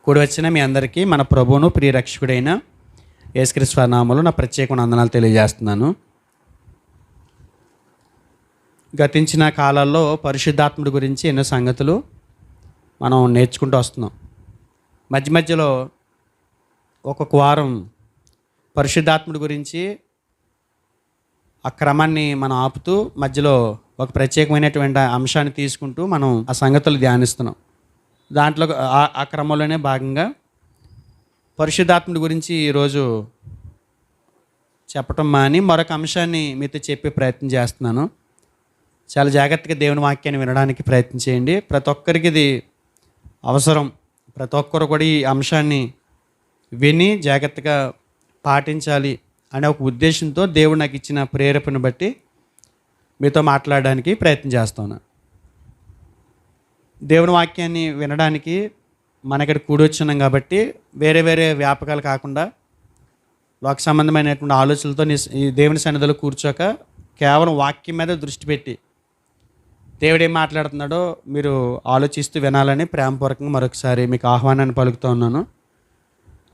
కూడి వచ్చిన మీ అందరికీ మన ప్రభువును ప్రియరక్షకుడైన యేసుక్రీస్తు నామములో నా ప్రత్యేక వందనాలు తెలియజేస్తున్నాను. గతించిన కాలాల్లో పరిశుద్ధాత్ముడి గురించి ఎన్నో సంగతులు మనం నేర్చుకుంటూ వస్తున్నాం. మధ్య మధ్యలో ఒక్కొక్క వారం పరిశుద్ధాత్ముడి గురించి ఆ క్రమాన్ని మనం ఆపుతూ మధ్యలో ఒక ప్రత్యేకమైనటువంటి అంశాన్ని తీసుకుంటూ మనం ఆ సంగతులు ధ్యానిస్తున్నాం. దాంట్లో ఆ క్రమంలోనే భాగంగా పరిశుద్ధాత్ముడి గురించి ఈరోజు చెప్పటం మాని మరొక అంశాన్ని మీతో చెప్పే ప్రయత్నం చేస్తున్నాను. చాలా జాగ్రత్తగా దేవుని వాక్యాన్ని వినడానికి ప్రయత్నం చేయండి. ప్రతి ఒక్కరికి ఇది అవసరం. ప్రతి ఒక్కరు కూడా ఈ అంశాన్ని విని జాగ్రత్తగా పాటించాలి అనే ఒక ఉద్దేశంతో దేవుడు నాకు ఇచ్చిన ప్రేరేపణ బట్టి మీతో మాట్లాడడానికి ప్రయత్నం చేస్తాను. దేవుని వాక్యాన్ని వినడానికి మన ఇక్కడ కూడి వచ్చున్నాం కాబట్టి వేరే వేరే వ్యాపకాలు కాకుండా లోక సంబంధమైనటువంటి ఆలోచనలతో ఈ దేవుని సన్నిధిలో కూర్చోక కేవలం వాక్యం మీద దృష్టి పెట్టి దేవుడు ఏం మాట్లాడుతున్నాడో మీరు ఆలోచిస్తూ వినాలని ప్రేమపూర్వకంగా మరొకసారి మీకు ఆహ్వానాన్ని పలుకుతూ ఉన్నాను.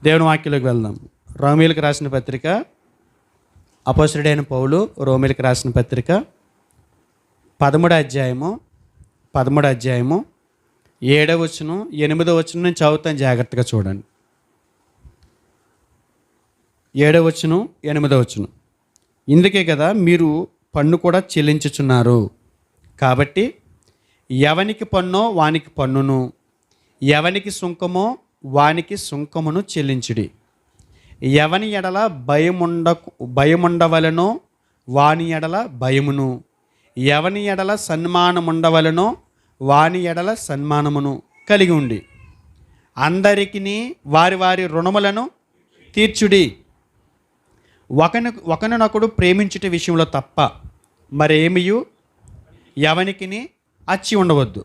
దేవుని వాక్యంలోకి వెళ్దాం. రోమీయులకు రాసిన పత్రిక, అపోస్తలుడైన పౌలు రోమీయులకు రాసిన పత్రిక 13వ అధ్యాయము 7వ వచనం 8వ వచనం నేను చదువుతాను, జాగ్రత్తగా చూడండి. 7వ వచనం 8వ వచనం. ఇందుకే కదా మీరు పన్ను కూడా చెల్లించుచున్నారు. కాబట్టి ఎవనికి పన్నో వానికి పన్నును, ఎవనికి సుంకమో వానికి సుంకమును చెల్లించుడి. ఎవని ఎడల భయముండవలనో వాని ఎడల భయమును, ఎవని ఎడల సన్మానముండవలనో వాని ఎడల సన్మానమును కలిగి ఉండి అందరికీ వారి వారి రుణములను తీర్చుడి. ఒకనొకడు ప్రేమించుట విషయంలో తప్ప మరేమియు ఎవనికి అచ్చి ఉండవద్దు.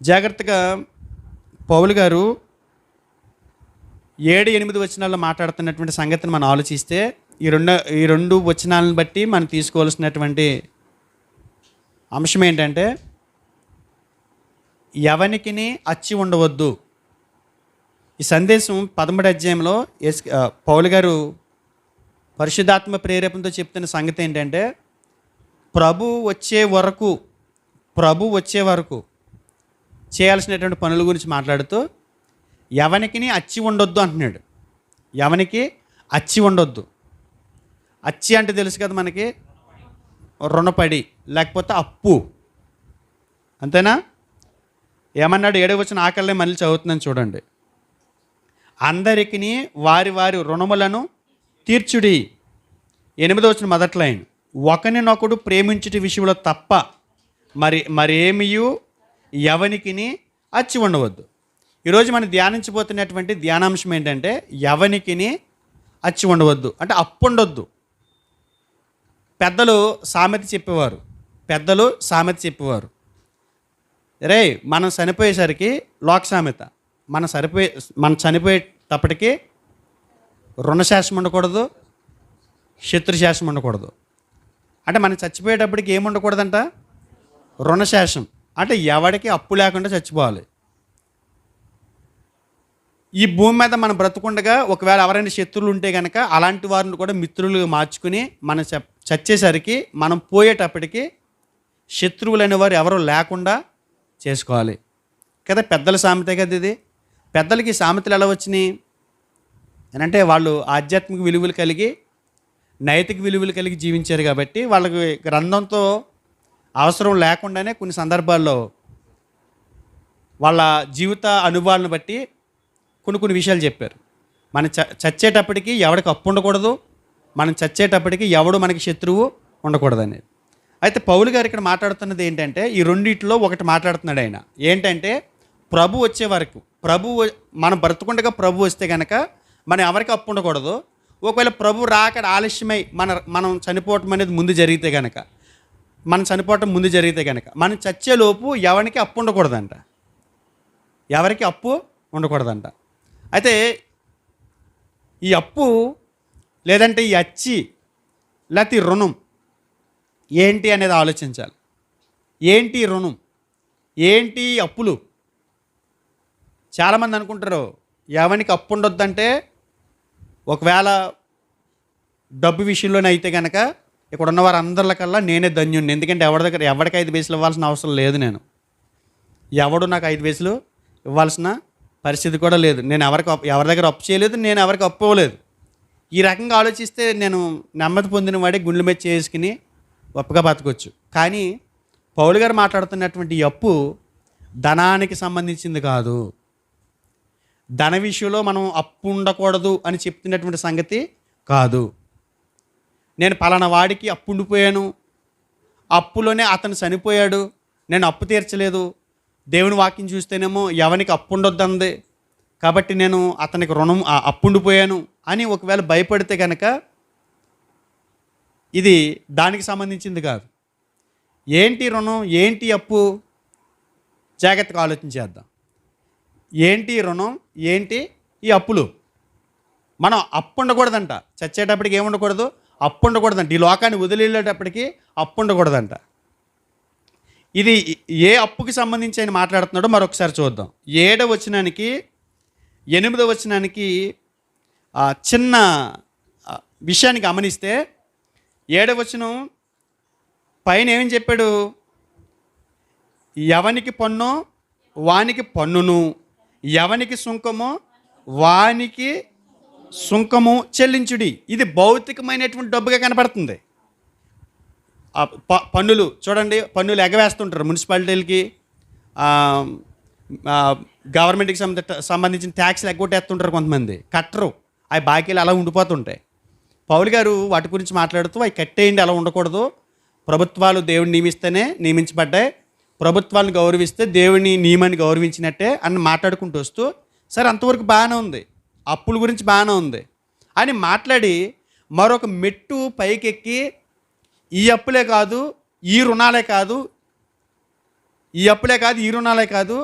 జాగ్రత్తగా పౌలు గారు 7-8 వచనాల్లో మాట్లాడుతున్నటువంటి సంగతిని మనం ఆలోచిస్తే ఈ రెండు వచనాలను బట్టి మనం తీసుకోవాల్సినటువంటి అంశం ఏంటంటే ఎవనికి అచ్చి ఉండవద్దు. ఈ సందేశం 13వ అధ్యాయంలో పౌలు గారు పరిశుద్ధాత్మ ప్రేరేపణతో చెప్తున్న సంగతి ఏంటంటే ప్రభు వచ్చే వరకు చేయాల్సినటువంటి పనుల గురించి మాట్లాడుతూ ఎవనికి అచ్చి ఉండొద్దు అంటున్నాడు. ఎవనికి అచ్చి ఉండొద్దు. అచ్చి అంటే తెలుసు కదా మనకి, రుణపడి లేకపోతే అప్పు, అంతేనా? ఏమన్నాడు? 7వ వచనం ఆకలిని మళ్ళీ చదువుతున్నాను చూడండి. అందరికీ వారి వారి రుణములను తీర్చుడి. 8వ వచనం మొదటి లైన్, ఒకరినొకడు ప్రేమించుట విషయంలో తప్ప మరేమియు ఎవనికి అచ్చి ఉండవద్దు. ఈరోజు మనం ధ్యానించబోతున్నటువంటి ధ్యానాంశం ఏంటంటే ఎవనికి అచ్చి ఉండవద్దు అంటే అప్పు ఉండొద్దు. పెద్దలు సామెత చెప్పేవారు, రే మనం చనిపోయేసరికి లోక సామెత, మనం చనిపోయేటప్పటికి రుణశాసం ఉండకూడదు, శత్రుశాసం ఉండకూడదు. అంటే మనం చచ్చిపోయేటప్పటికి ఏముండకూడదంట? రుణశాసం. అంటే ఎవడికి అప్పు లేకుండా చచ్చిపోవాలి. ఈ భూమి మీద మనం బ్రతుకుండగా ఒకవేళ ఎవరైనా శత్రువులు ఉంటే కనుక అలాంటి వారిని కూడా మిత్రులుగా మార్చుకుని మనం చచ్చేసరికి మనం పోయేటప్పటికి శత్రువులు అనేవారు ఎవరు లేకుండా చేసుకోవాలి కదా. పెద్దల సామెతే కదా ఇది. పెద్దలకి సామెతలు ఎలా వచ్చినాయి అని అంటే వాళ్ళు ఆధ్యాత్మిక విలువలు కలిగి నైతిక విలువలు కలిగి జీవించారు కాబట్టి వాళ్ళకి గ్రంథంతో అవసరం లేకుండానే కొన్ని సందర్భాల్లో వాళ్ళ జీవిత అనుభవాలను బట్టి కొన్ని విషయాలు చెప్పారు. మనం చచ్చేటప్పటికి ఎవడికి అప్పు ఉండకూడదు, మనం చచ్చేటప్పటికి ఎవడు మనకి శత్రువు ఉండకూడదు అనేది. అయితే పౌలు గారు ఇక్కడ మాట్లాడుతున్నది ఏంటంటే ఈ రెండిట్లో ఒకటి మాట్లాడుతున్నాడు ఆయన. ఏంటంటే ప్రభు వచ్చే వరకు, మనం బ్రతుకుండగా ప్రభు వస్తే కనుక మనం ఎవరికి అప్పు ఉండకూడదు. ఒకవేళ ప్రభు రాక ఆలస్యమై మనం చనిపోవటం అనేది ముందు జరిగితే కనుక మనం చచ్చేలోపు ఎవరికి అప్పు ఉండకూడదంట. అయితే ఈ అప్పు లేదంటే ఈ అచ్చి లేకపోతే ఈ రుణం ఏంటి అనేది ఆలోచించాలి. ఏంటి రుణం? ఏంటి అప్పులు? చాలామంది అనుకుంటారు ఎవరికి అప్పు ఉండొద్దంటే ఒకవేళ డబ్బు విషయంలోనే అయితే కనుక ఇక్కడ ఉన్న వారు అందరికల్లా నేనే ధన్యుణ్ణి. ఎందుకంటే ఎవరికి 5 పైసలు ఇవ్వాల్సిన అవసరం లేదు. ఎవడు నాకు 5 పైసలు ఇవ్వాల్సిన పరిస్థితి కూడా లేదు. నేను ఎవరి దగ్గర అప్పు చేయలేదు, నేను ఎవరికి అప్పు ఇవ్వలేదు. ఈ రకంగా ఆలోచిస్తే నేను నెమ్మది పొందిన వాడే గుండెల మీద చేసుకుని గొప్పగా బతకొచ్చు. కానీ పౌలు గారు మాట్లాడుతున్నటువంటి ఈ అప్పు ధనానికి సంబంధించింది కాదు. ధన విషయంలో మనం అప్పు ఉండకూడదు అని చెప్తున్నటువంటి సంగతి కాదు. నేను పలానా వాడికి అప్పు ఉండిపోయాను, అప్పులోనే అతను చనిపోయాడు, నేను అప్పు తీర్చలేదు, దేవుని వాక్యం చూస్తేనేమో ఎవరికి అప్పు ఉండొద్దంది కాబట్టి నేను అతనికి అప్పు ఉండిపోయాను అని ఒకవేళ భయపడితే కనుక ఇది దానికి సంబంధించింది కాదు. ఏంటి రుణం, ఏంటి అప్పు? జాగ్రత్తగా ఆలోచించేద్దాం. ఏంటి రుణం, ఏంటి ఈ అప్పులు? మనం అప్పు ఉండకూడదంట. చచ్చేటప్పటికి ఏముండకూడదు? అప్పు ఉండకూడదంట. ఈ లోకాన్ని వదిలేటప్పటికి అప్పు ఉండకూడదంట. ఇది ఏ అప్పుకి సంబంధించి ఆయన మాట్లాడుతున్నాడో మరొకసారి చూద్దాం. 7వ వచనానికి 8వ వచనానికి చిన్న విషయాన్ని గమనిస్తే 7వ వచనం పైన ఏమని చెప్పాడు? ఎవనికి పన్ను వానికి పన్నును, ఎవనికి సుంకమో వానికి సుంకము చెల్లించుడి. ఇది భౌతికమైనటువంటి డబ్బుగా కనపడుతుంది. పన్నులు చూడండి, పన్నులు ఎగవేస్తుంటారు. మున్సిపాలిటీలకి గవర్నమెంట్కి సంబంధించిన ట్యాక్స్లు ఎగ్గొట్టేస్తుంటారు. కొంతమంది కట్టరు, అవి బాకీలు అలా ఉండిపోతుంటాయి. పౌలు గారు వాటి గురించి మాట్లాడుతూ అవి కట్టేయండి, అలా ఉండకూడదు, ప్రభుత్వాలు దేవుని నియమిస్తేనే నియమించబడ్డాయి, ప్రభుత్వాలను గౌరవిస్తే దేవుని నియమాన్ని గౌరవించినట్టే అని మాట్లాడుకుంటూ వస్తూ, సరే అంతవరకు బాగానే ఉంది, అప్పుల గురించి బాగానే ఉంది అని మాట్లాడి మరొక మెట్టు పైకెక్కి ఈ అప్పులే కాదు, ఈ రుణాలే కాదు, ఈ అప్పులే కాదు, ఈ రుణాలే కాదు,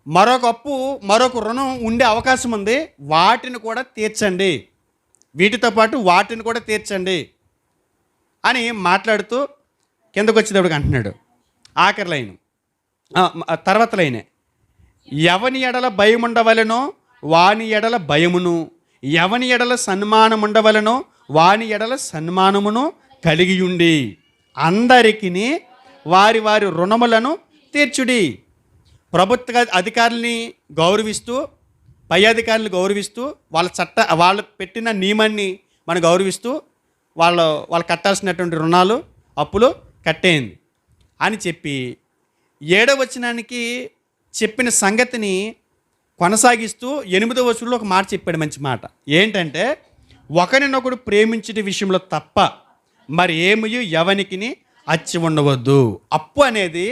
మరొక రుణం ఉండే అవకాశం ఉంది, వాటిని కూడా తీర్చండి, వీటితో పాటు వాటిని కూడా తీర్చండి అని మాట్లాడుతూ కిందకు వచ్చేటప్పటికి అంటున్నాడు. ఆఖరి లైను, తర్వాత లైనే, ఎవని ఎడల భయం ఉండవలెనో వాని ఎడల భయమును, ఎవని ఎడల సన్మానం ఉండవలెనో వాని ఎడల సన్మానమును కలిగి ఉండి అందరికీ వారి వారి రుణములను తీర్చుడి. ప్రభుత్వ అధికారుల్ని గౌరవిస్తూ, పై అధికారులను గౌరవిస్తూ, వాళ్ళు పెట్టిన నియమాన్ని మనం గౌరవిస్తూ వాళ్ళు కట్టాల్సినటువంటి రుణాలు, అప్పులు కట్టేయండి అని చెప్పి 7వ వచనానికి చెప్పిన సంగతిని కొనసాగిస్తూ 8వ వచనంలో ఒక మాట చెప్పాడు, మంచి మాట. ఏంటంటే, ఒకరినొకడు ప్రేమించే విషయంలో తప్ప మరి ఏమీ ఎవనికి అచ్చి ఉండవద్దు. అప్పు అనేది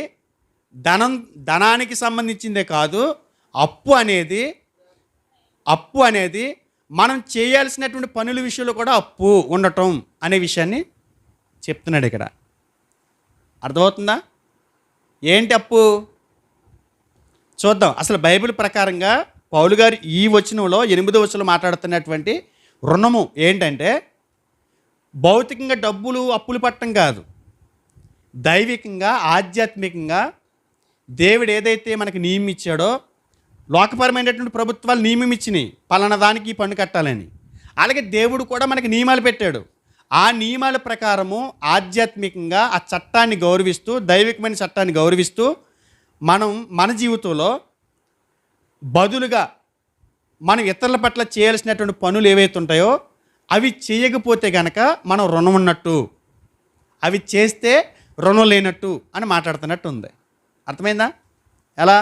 ధనానికి సంబంధించిందే కాదు. అప్పు అనేది మనం చేయాల్సినటువంటి పనుల విషయంలో కూడా అప్పు ఉండటం అనే విషయాన్ని చెప్తున్నాడు ఇక్కడ. అర్థమవుతుందా? ఏంటి అప్పు చూద్దాం. అసలు బైబిల్ ప్రకారంగా పౌలు గారు ఈ వచనంలో 8వ వచనంలో మాట్లాడుతున్నటువంటి రుణము ఏంటంటే, భౌతికంగా డబ్బులు అప్పులు పట్టడం కాదు, దైవికంగా ఆధ్యాత్మికంగా దేవుడు ఏదైతే మనకి నియమం ఇచ్చాడో, లోకపరమైనటువంటి ప్రభుత్వాలు నియమం ఇచ్చినాయి, పలానా దానికి ఈ పన్ను కట్టాలని. అలాగే దేవుడు కూడా మనకి నియమాలు పెట్టాడు. ఆ నియమాల ప్రకారము ఆధ్యాత్మికంగా ఆ చట్టాన్ని గౌరవిస్తూ, దైవికమైన చట్టాన్ని గౌరవిస్తూ మనం మన జీవితంలో బదులుగా మనం ఇతరుల పట్ల చేయాల్సినటువంటి పనులు ఏవైతే ఉంటాయో అవి చేయకపోతే కనుక మనం రుణం ఉన్నట్టు, అవి చేస్తే రుణం లేనట్టు అని మాట్లాడుతున్నట్టు ఉంది. అర్థమైందా? ఎలా?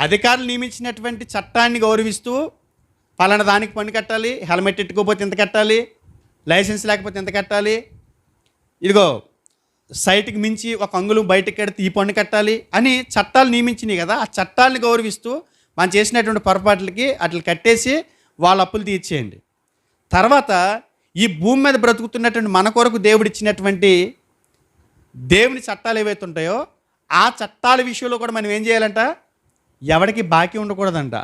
అధికారులు నియమించినటువంటి చట్టాన్ని గౌరవిస్తూ పలానా దానికి పన్ను కట్టాలి, హెల్మెట్ ఎట్టుకోకపోతే ఎంత కట్టాలి, లైసెన్స్ లేకపోతే ఎంత కట్టాలి, ఇదిగో సైట్కి మించి ఒక అంగుళం బయటకు కడితే ఈ పన్ను కట్టాలి అని చట్టాలు నియమించినాయి కదా. ఆ చట్టాలను గౌరవిస్తూ మనం చేసినటువంటి పొరపాట్లకి అట్లా కట్టేసి వాళ్ళ అప్పులు తీర్చేయండి. తర్వాత ఈ భూమి మీద బ్రతుకుతున్నటువంటి మన కొరకు దేవుడు ఇచ్చినటువంటి దేవుని చట్టాలు ఏవైతే ఉంటాయో ఆ చట్టాల విషయంలో కూడా మనం ఏం చేయాలంట? ఎవరికి బాకీ ఉండకూడదంట,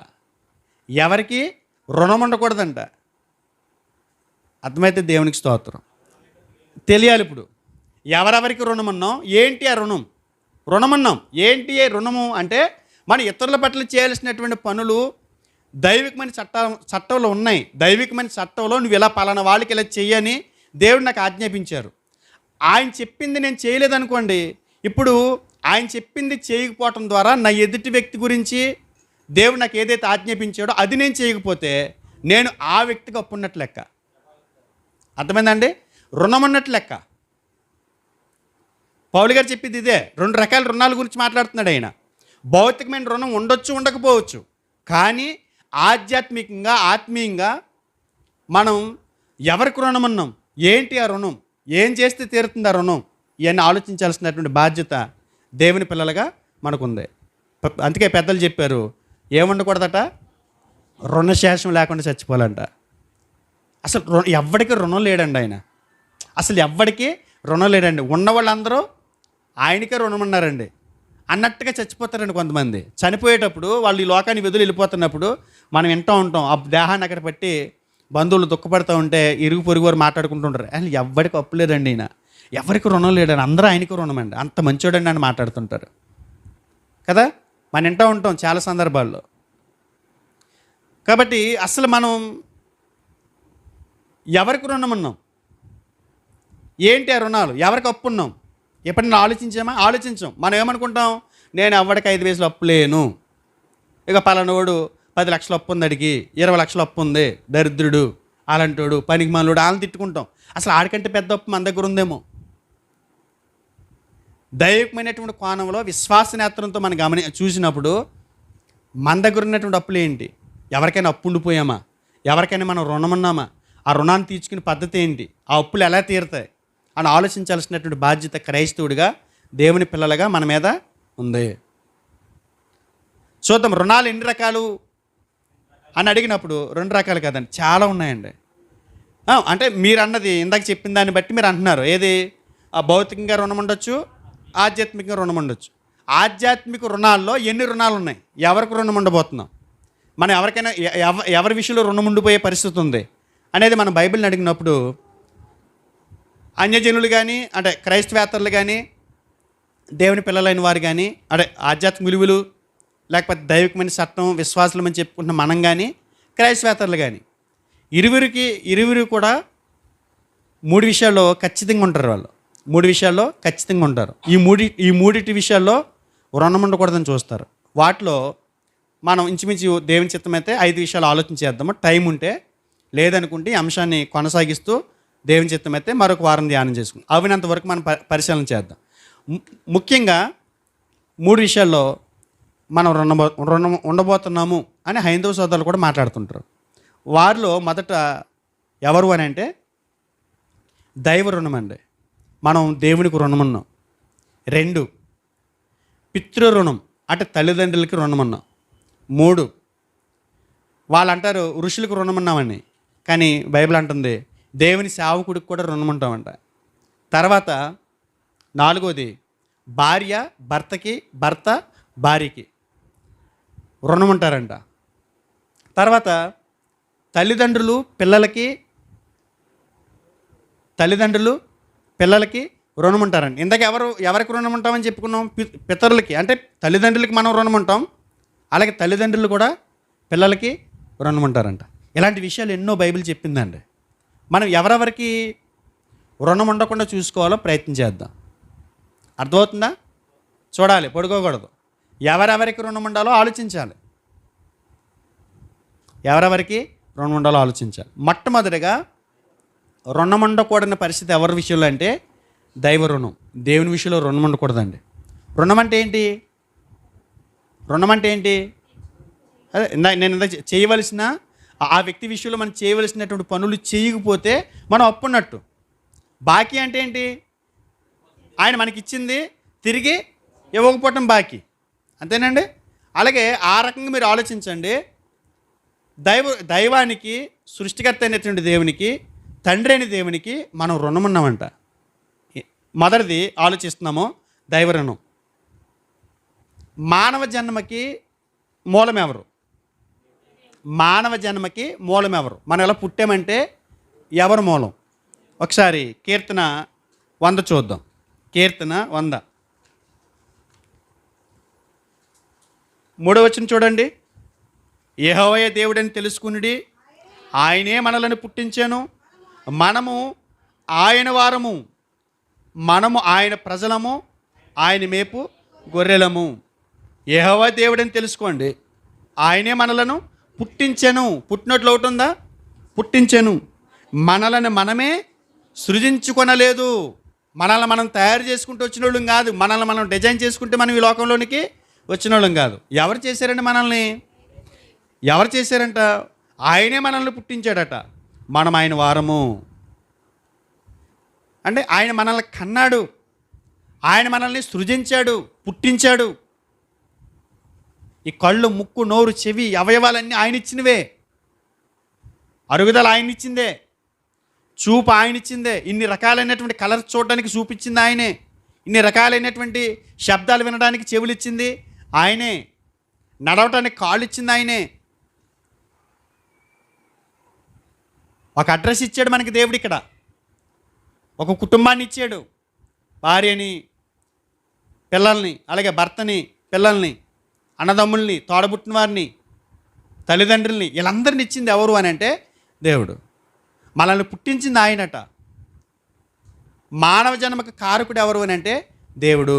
ఎవరికి రుణం ఉండకూడదంట. అర్థమైతే దేవునికి స్తోత్రం. తెలియాలి ఇప్పుడు ఎవరెవరికి రుణం ఉన్నాం, ఏంటి ఆ రుణం, రుణమన్నాం. ఏంటి రుణము అంటే మన ఇతరుల పట్ల చేయాల్సినటువంటి పనులు దైవికమైన చట్టంలో ఉన్నాయి. దైవికమైన చట్టంలో నువ్వు ఇలా పలానా వాళ్ళకి ఇలా చెయ్యని దేవుడు నాకు ఆజ్ఞాపించారు. ఆయన చెప్పింది నేను చేయలేదనుకోండి, ఇప్పుడు ఆయన చెప్పింది చేయకపోవటం ద్వారా నా ఎదుటి వ్యక్తి గురించి దేవుడు నాకు ఏదైతే ఆజ్ఞాపించాడో అది నేను చేయకపోతే నేను ఆ వ్యక్తికి అప్పు ఉన్నట్లు లెక్క. అర్థమైందండి? రుణం ఉన్నట్లు లెక్క. పౌలు గారు చెప్పింది ఇదే. 2 రకాల రుణాల గురించి మాట్లాడుతున్నాడు ఆయన. భౌతికమైన రుణం ఉండొచ్చు, ఉండకపోవచ్చు. కానీ ఆధ్యాత్మికంగా, ఆత్మీయంగా మనం ఎవరికి రుణం ఉన్నాం, ఏంటి ఆ రుణం, ఏం చేస్తే తీరుతుంది ఆ రుణం, ఇవన్నీ ఆలోచించాల్సినటువంటి బాధ్యత దేవుని పిల్లలుగా మనకుంది. అందుకే పెద్దలు చెప్పారు, ఏముండకూడదట, రుణశేషం లేకుండా చచ్చిపోవాలంట. అసలు ఎవ్వడికి రుణం లేడండి ఆయన. అసలు ఎవ్వడికి రుణం లేడండి. ఉన్న వాళ్ళందరూ ఆయనకే రుణం ఉన్నారండి అన్నట్టుగా చచ్చిపోతారండి కొంతమంది. చనిపోయేటప్పుడు వాళ్ళు ఈ లోకాన్ని వదిలి వెళ్ళిపోతున్నప్పుడు మనం వింటూ ఉంటాం, ఆ దేహాన్ని అక్కడ పెట్టి బంధువులు దుఃఖపడుతూ ఉంటే ఇరుగు పొరుగు వారు మాట్లాడుకుంటుంటారు, అసలు ఎవ్వడికి అప్పు లేదండి ఈయన, ఎవరికి రుణం లేడండి, అందరూ ఆయనకి రుణం అండి, అంత మంచోడండి అని మాట్లాడుతుంటారు కదా. మనం వింటూ ఉంటాం చాలా సందర్భాల్లో. కాబట్టి అసలు మనం ఎవరికి రుణం ఉన్నాం, ఏంటి ఆ రుణాలు, ఎవరికి అప్పు ఉన్నాం, ఎప్పుడైనా ఆలోచించామా? ఆలోచించాం. మనం ఏమనుకుంటాం, నేను ఎవరికి 5 వయసులో అప్పు లేను, ఇక పలానోడు 10 లక్షలు అప్పు ఉంది, అడిగి 20 లక్షలు అప్పు ఉంది, దరిద్రుడు, అలాంటోడు, పనికి మాలోడు, వాళ్ళని తిట్టుకుంటాం. అసలు ఆడికంటే పెద్ద అప్పు మన దగ్గర ఉందేమో. దైవికమైనటువంటి కోణంలో విశ్వాస నేత్రంతో మనం చూసినప్పుడు మన దగ్గర ఉన్నటువంటి అప్పులు ఏంటి, ఎవరికైనా అప్పు ఉండిపోయామా, ఎవరికైనా మనం రుణం ఉన్నామా, ఆ రుణాన్ని తీర్చుకునే పద్ధతి ఏంటి, ఆ అప్పులు ఎలా తీరుతాయి అని ఆలోచించాల్సినటువంటి బాధ్యత క్రైస్తవుడిగా, దేవుని పిల్లలుగా మన మీద ఉంది. చూద్దాం, రుణాలు ఎన్ని రకాలు అని అడిగినప్పుడు 2 రకాలు కదండి, చాలా ఉన్నాయండి. అంటే మీరు అన్నది ఇందాక చెప్పిన దాన్ని బట్టి మీరు అంటున్నారు, ఏది భౌతికంగా రుణం ఉండొచ్చు, ఆధ్యాత్మికంగా రుణం ఉండొచ్చు. ఆధ్యాత్మిక రుణాల్లో ఎన్ని రుణాలు ఉన్నాయి, ఎవరికి రుణం ఉండబోతున్నాం, మనం ఎవరికైనా ఎవరి విషయంలో రుణం ఉండిపోయే పరిస్థితి ఉంది అనేది మనం బైబిల్ని అడిగినప్పుడు అన్యజనులు కానీ, అంటే క్రైస్తవేతరులు కానీ, దేవుని పిల్లలైన వారు కానీ, అంటే ఆధ్యాత్మిక విలువలు లేకపోతే దైవికమైన చట్టం విశ్వాసులమని చెప్పుకుంటున్న మనం కానీ, క్రైస్తవేతరులు కానీ, ఇరువురు కూడా 3 విషయాల్లో ఖచ్చితంగా ఉంటారు. వాళ్ళు 3 విషయాల్లో ఖచ్చితంగా ఉంటారు. ఈ మూడిటి విషయాల్లో రుణం ఉండకూడదని చూస్తారు. వాటిలో మనం ఇంచుమించు దేవుని చిత్తమైతే 5 విషయాలు ఆలోచించేద్దాము, టైం ఉంటే. లేదనుకుంటే ఈ అంశాన్ని కొనసాగిస్తూ దేవుని చిత్తమైతే మరొక వారం ధ్యానం చేసుకుందాం. అవినంత వరకు మనం పరిశీలన చేద్దాం. ముఖ్యంగా 3 విషయాల్లో మనం రుణం ఉండబోతున్నాము అని హైందవ సోదరులు కూడా మాట్లాడుతుంటారు. వారిలో మొదట ఎవరు అని అంటే దైవ రుణం అండి. మనం దేవునికి రుణం ఉన్నాం. 2 పితృ రుణం, అంటే తల్లిదండ్రులకి రుణం ఉన్నాం. 3 వాళ్ళు అంటారు ఋషులకు రుణం ఉన్నామని, కానీ బైబిల్ అంటుంది దేవుని సేవకుడికి కూడా రుణం ఉంటామంట. తర్వాత 4వది భార్య భర్తకి, భర్త భార్యకి రుణం ఉంటారంట. తర్వాత తల్లిదండ్రులు పిల్లలకి రుణం ఉంటారండి. ఇందాక ఎవరికి రుణం ఉంటామని చెప్పుకున్నాం? పితరులకి, అంటే తల్లిదండ్రులకి మనం రుణం ఉంటాం. అలాగే తల్లిదండ్రులు కూడా పిల్లలకి రుణం ఉంటారంట. ఇలాంటి విషయాలు ఎన్నో బైబిల్ చెప్పిందండి. మనం ఎవరెవరికి రుణం ఉండకుండా చూసుకోవాలో ప్రయత్నం చేద్దాం. అర్థమవుతుందా? చూడాలి, పడుకోకూడదు. ఎవరెవరికి రుణం ఉండాలో ఆలోచించాలి. మొట్టమొదటిగా రుణం ఉండకూడని పరిస్థితి ఎవరి విషయంలో అంటే దైవ రుణం. దేవుని విషయంలో రుణం ఉండకూడదండి. రుణం అంటే ఏంటి? అదే నేను చేయవలసిన ఆ వ్యక్తి విషయంలో మనం చేయవలసినటువంటి పనులు చేయకపోతే మనం అప్పున్నట్టు. బాకీ అంటే ఏంటి? ఆయన మనకిచ్చింది తిరిగి ఇవ్వకపోవటం బాకీ, అంతేనండి. అలాగే ఆ రకంగా మీరు ఆలోచించండి. దైవానికి, సృష్టికర్త అయినటువంటి దేవునికి, తండ్రి అయిన దేవునికి మనం రుణం ఉన్నామంట. మొదటిది ఆలోచిస్తున్నాము, దైవ రుణం. మానవ జన్మకి మూలం ఎవరు? మనం ఎలా పుట్టామంటే ఎవరు మూలం? ఒకసారి కీర్తన 100 చూద్దాం. కీర్తన 100. 3వ వచనం చూడండి. యెహోవాయే దేవుడని తెలుసుకునుడి, ఆయనే మనలను పుట్టించాను, మనము ఆయన వారము, మనము ఆయన ప్రజలము, ఆయన మేపు గొర్రెలము. యెహోవా దేవుడని తెలుసుకోండి, ఆయనే మనలను పుట్టించెను. పుట్టినట్లు ఒకటి ఉందా? పుట్టించెను. మనలను మనమే సృజించుకొనలేదు. మనల్ని మనం తయారు చేసుకుంటూ వచ్చిన వాళ్ళం కాదు. మనల్ని మనం డిజైన్ చేసుకుంటే మనం ఈ లోకంలోనికి వచ్చిన వాళ్ళం కాదు. ఎవరు చేశారండి మనల్ని? ఎవరు చేశారంట? ఆయనే మనల్ని పుట్టించాడట. మనం ఆయన వారము. అంటే ఆయన మనల్ని కన్నాడు, ఆయన మనల్ని సృజించాడు, పుట్టించాడు. ఈ కళ్ళు, ముక్కు, నోరు, చెవి, అవయవాలన్నీ ఆయన ఇచ్చినవే. అరుగుదల ఆయన ఇచ్చిందే, చూపు ఆయన ఇచ్చిందే, ఇన్ని రకాలైనటువంటి కలర్స్ చూడడానికి చూపించింది ఆయనే, ఇన్ని రకాలైనటువంటి శబ్దాలు వినడానికి చెవులు ఇచ్చింది ఆయనే, నడవటానికి కాళ్ళు ఇచ్చింది ఆయనే. ఒక అడ్రస్ ఇచ్చాడు మనకి దేవుడు ఇక్కడ. ఒక కుటుంబాన్ని ఇచ్చాడు, భార్యని, పిల్లల్ని, అలాగే భర్తని, పిల్లల్ని, అన్నదమ్ముల్ని, తోడబుట్టిన వారిని, తల్లిదండ్రుల్ని, వీళ్ళందరిని ఇచ్చింది ఎవరు అని అంటే దేవుడు. మనల్ని పుట్టించింది ఆయనట. మానవ జన్మకు కారకుడు ఎవరు అని అంటే దేవుడు.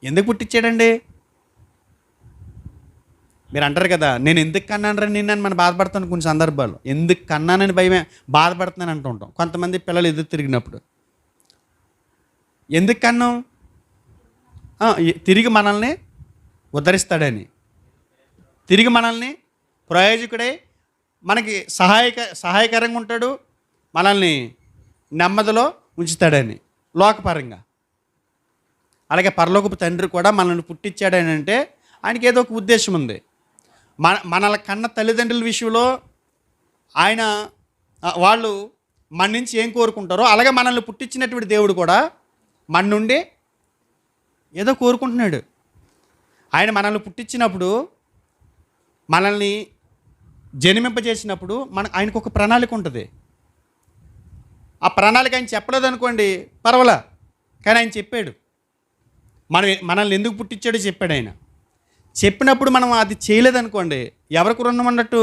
ఎందుకు పుట్టించాడండి? మీరు అంటారు కదా, నేను ఎందుకు కన్నాను నిన్నని మనం బాధపడతాను. కొన్ని సందర్భాలు ఎందుకు కన్నానని భయమే బాధపడుతున్నాను అంటూ ఉంటాం. కొంతమంది పిల్లలు ఎదురు తిరిగినప్పుడు ఎందుకు కన్నాం? తిరిగి మనల్ని ఉద్ధరిస్తాడని, తిరిగి మనల్ని ప్రయోజకుడై మనకి సహాయకరంగా ఉంటాడు, మనల్ని నెమ్మదిలో ఉంచుతాడని లోకపరంగా. అలాగే పరలోకపు తండ్రి కూడా మనల్ని పుట్టించాడని అంటే ఆయనకి ఏదో ఒక ఉద్దేశం ఉంది. మనల కన్న తల్లిదండ్రుల విషయంలో ఆయన వాళ్ళు మన నుంచి ఏం కోరుకుంటారో అలాగే మనల్ని పుట్టించినటువంటి దేవుడు కూడా మన నుండి ఏదో కోరుకుంటున్నాడు. ఆయన మనల్ని పుట్టించినప్పుడు, మనల్ని జన్మింపజేసినప్పుడు ఆయనకు ఒక ప్రణాళిక ఉంటుంది. ఆ ప్రణాళిక ఆయన చెప్పలేదు అనుకోండి, పర్వాలా, కానీ ఆయన చెప్పాడు. మనల్ని ఎందుకు పుట్టించాడో చెప్పాడు ఆయన. చెప్పినప్పుడు మనం అది చేయలేదనుకోండి, ఎవరికి రుణం ఉన్నట్టు?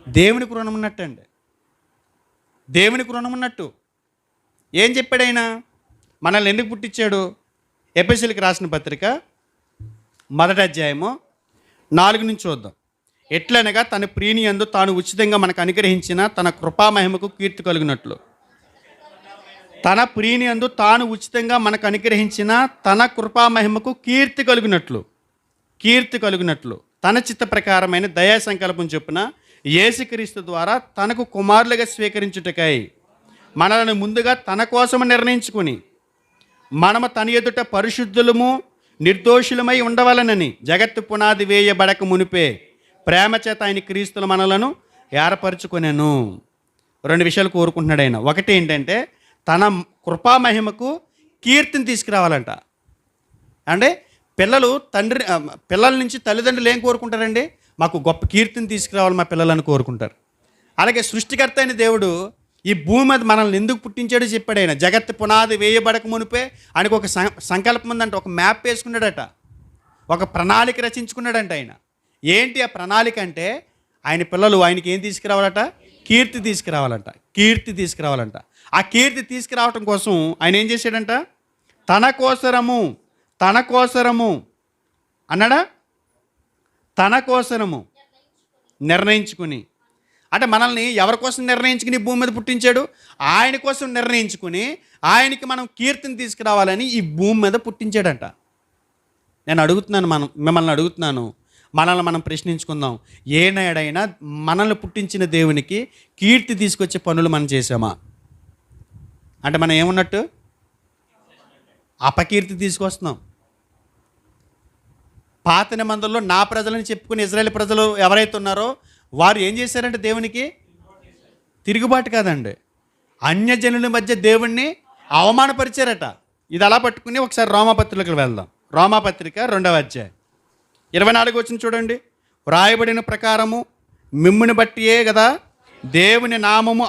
దేవునికి రుణం ఉన్నట్టు అండి. దేవునికి రుణం ఉన్నట్టు. ఏం చెప్పాడు ఆయన? మనల్ని ఎందుకు పుట్టించాడు? ఎఫెసీయులకు రాసిన పత్రిక 1వ అధ్యాయము 4 నుంచి చూద్దాం. ఎట్లనగా తన ప్రియుని యందు తాను ఉచితంగా మనకు అనుగ్రహించిన తన కృపామహిమకు కీర్తి కలుగునట్లు, తన ప్రియుని యందు తాను ఉచితంగా మనకు అనుగ్రహించిన తన కృపామహిమకు కీర్తి కలుగునట్లు తన చిత్త ప్రకారమైన దయా సంకల్పం చొప్పున యేసుక్రీస్తు ద్వారా తనకు కుమారులుగా స్వీకరించుటకై మనల్ని ముందుగా తన కోసము నిర్ణయించుకుని, మనము తన ఎదుట పరిశుద్ధులము నిర్దోషులమై ఉండవలనని జగత్తు పునాది వేయబడక మునిపే ప్రేమ చేత ఆయన క్రీస్తుల మనలను ఏర్పరచుకొనెను. 2 విషయాలు కోరుకుంటున్నాడు ఆయన. ఒకటి ఏంటంటే తన కృపామహిమకు కీర్తిని తీసుకురావాలంట. అంటే పిల్లల నుంచి తల్లిదండ్రులు ఏం కోరుకుంటారండి? మాకు గొప్ప కీర్తిని తీసుకురావాలి మా పిల్లలని కోరుకుంటారు. అలాగే సృష్టికర్త అయిన దేవుడు ఈ భూమి మీద మనల్ని ఎందుకు పుట్టించాడో చెప్పాడు ఆయన. జగత్తు పునాది వేయబడక మునిపే ఆయనకు ఒక సంకల్పం ఉందంట, ఒక మ్యాప్ వేసుకున్నాడట, ఒక ప్రణాళిక రచించుకున్నాడంట ఆయన. ఏంటి ఆ ప్రణాళిక అంటే ఆయన పిల్లలు ఆయనకి ఏం తీసుకురావాలట? కీర్తి తీసుకురావాలంట. ఆ కీర్తి తీసుకురావటం కోసం ఆయన ఏం చేశాడంట? తన కోసరము అన్నాడా? తన కోసరము నిర్ణయించుకుని, అంటే మనల్ని ఎవరి కోసం నిర్ణయించుకుని భూమి మీద పుట్టించాడు? ఆయన కోసం నిర్ణయించుకుని ఆయనకి మనం కీర్తిని తీసుకురావాలని ఈ భూమి మీద పుట్టించాడంట. మిమ్మల్ని అడుగుతున్నాను, మనల్ని మనం ప్రశ్నించుకుందాం. ఏనాడైనా మనల్ని పుట్టించిన దేవునికి కీర్తి తీసుకొచ్చే పనులు మనం చేసామా? అంటే మనం ఏమున్నట్టు? అపకీర్తి తీసుకొస్తున్నాం. పాత నిబంధనలో నా ప్రజలని చెప్పుకుని ఇజ్రాయేల్ ప్రజలు ఎవరైతే ఉన్నారో వారు ఏం చేశారంటే దేవునికి తిరుగుబాటు కాదండి, అన్యజనుల మధ్య దేవుణ్ణి అవమానపరిచారట. ఇది అలా పట్టుకుని ఒకసారి రోమాపత్రికలకు వెళ్దాం. రోమాపత్రిక 2వ అధ్యాయం 24 వచనం చూడండి. వ్రాయబడిన ప్రకారము మిమ్ముని బట్టియే కదా దేవుని నామము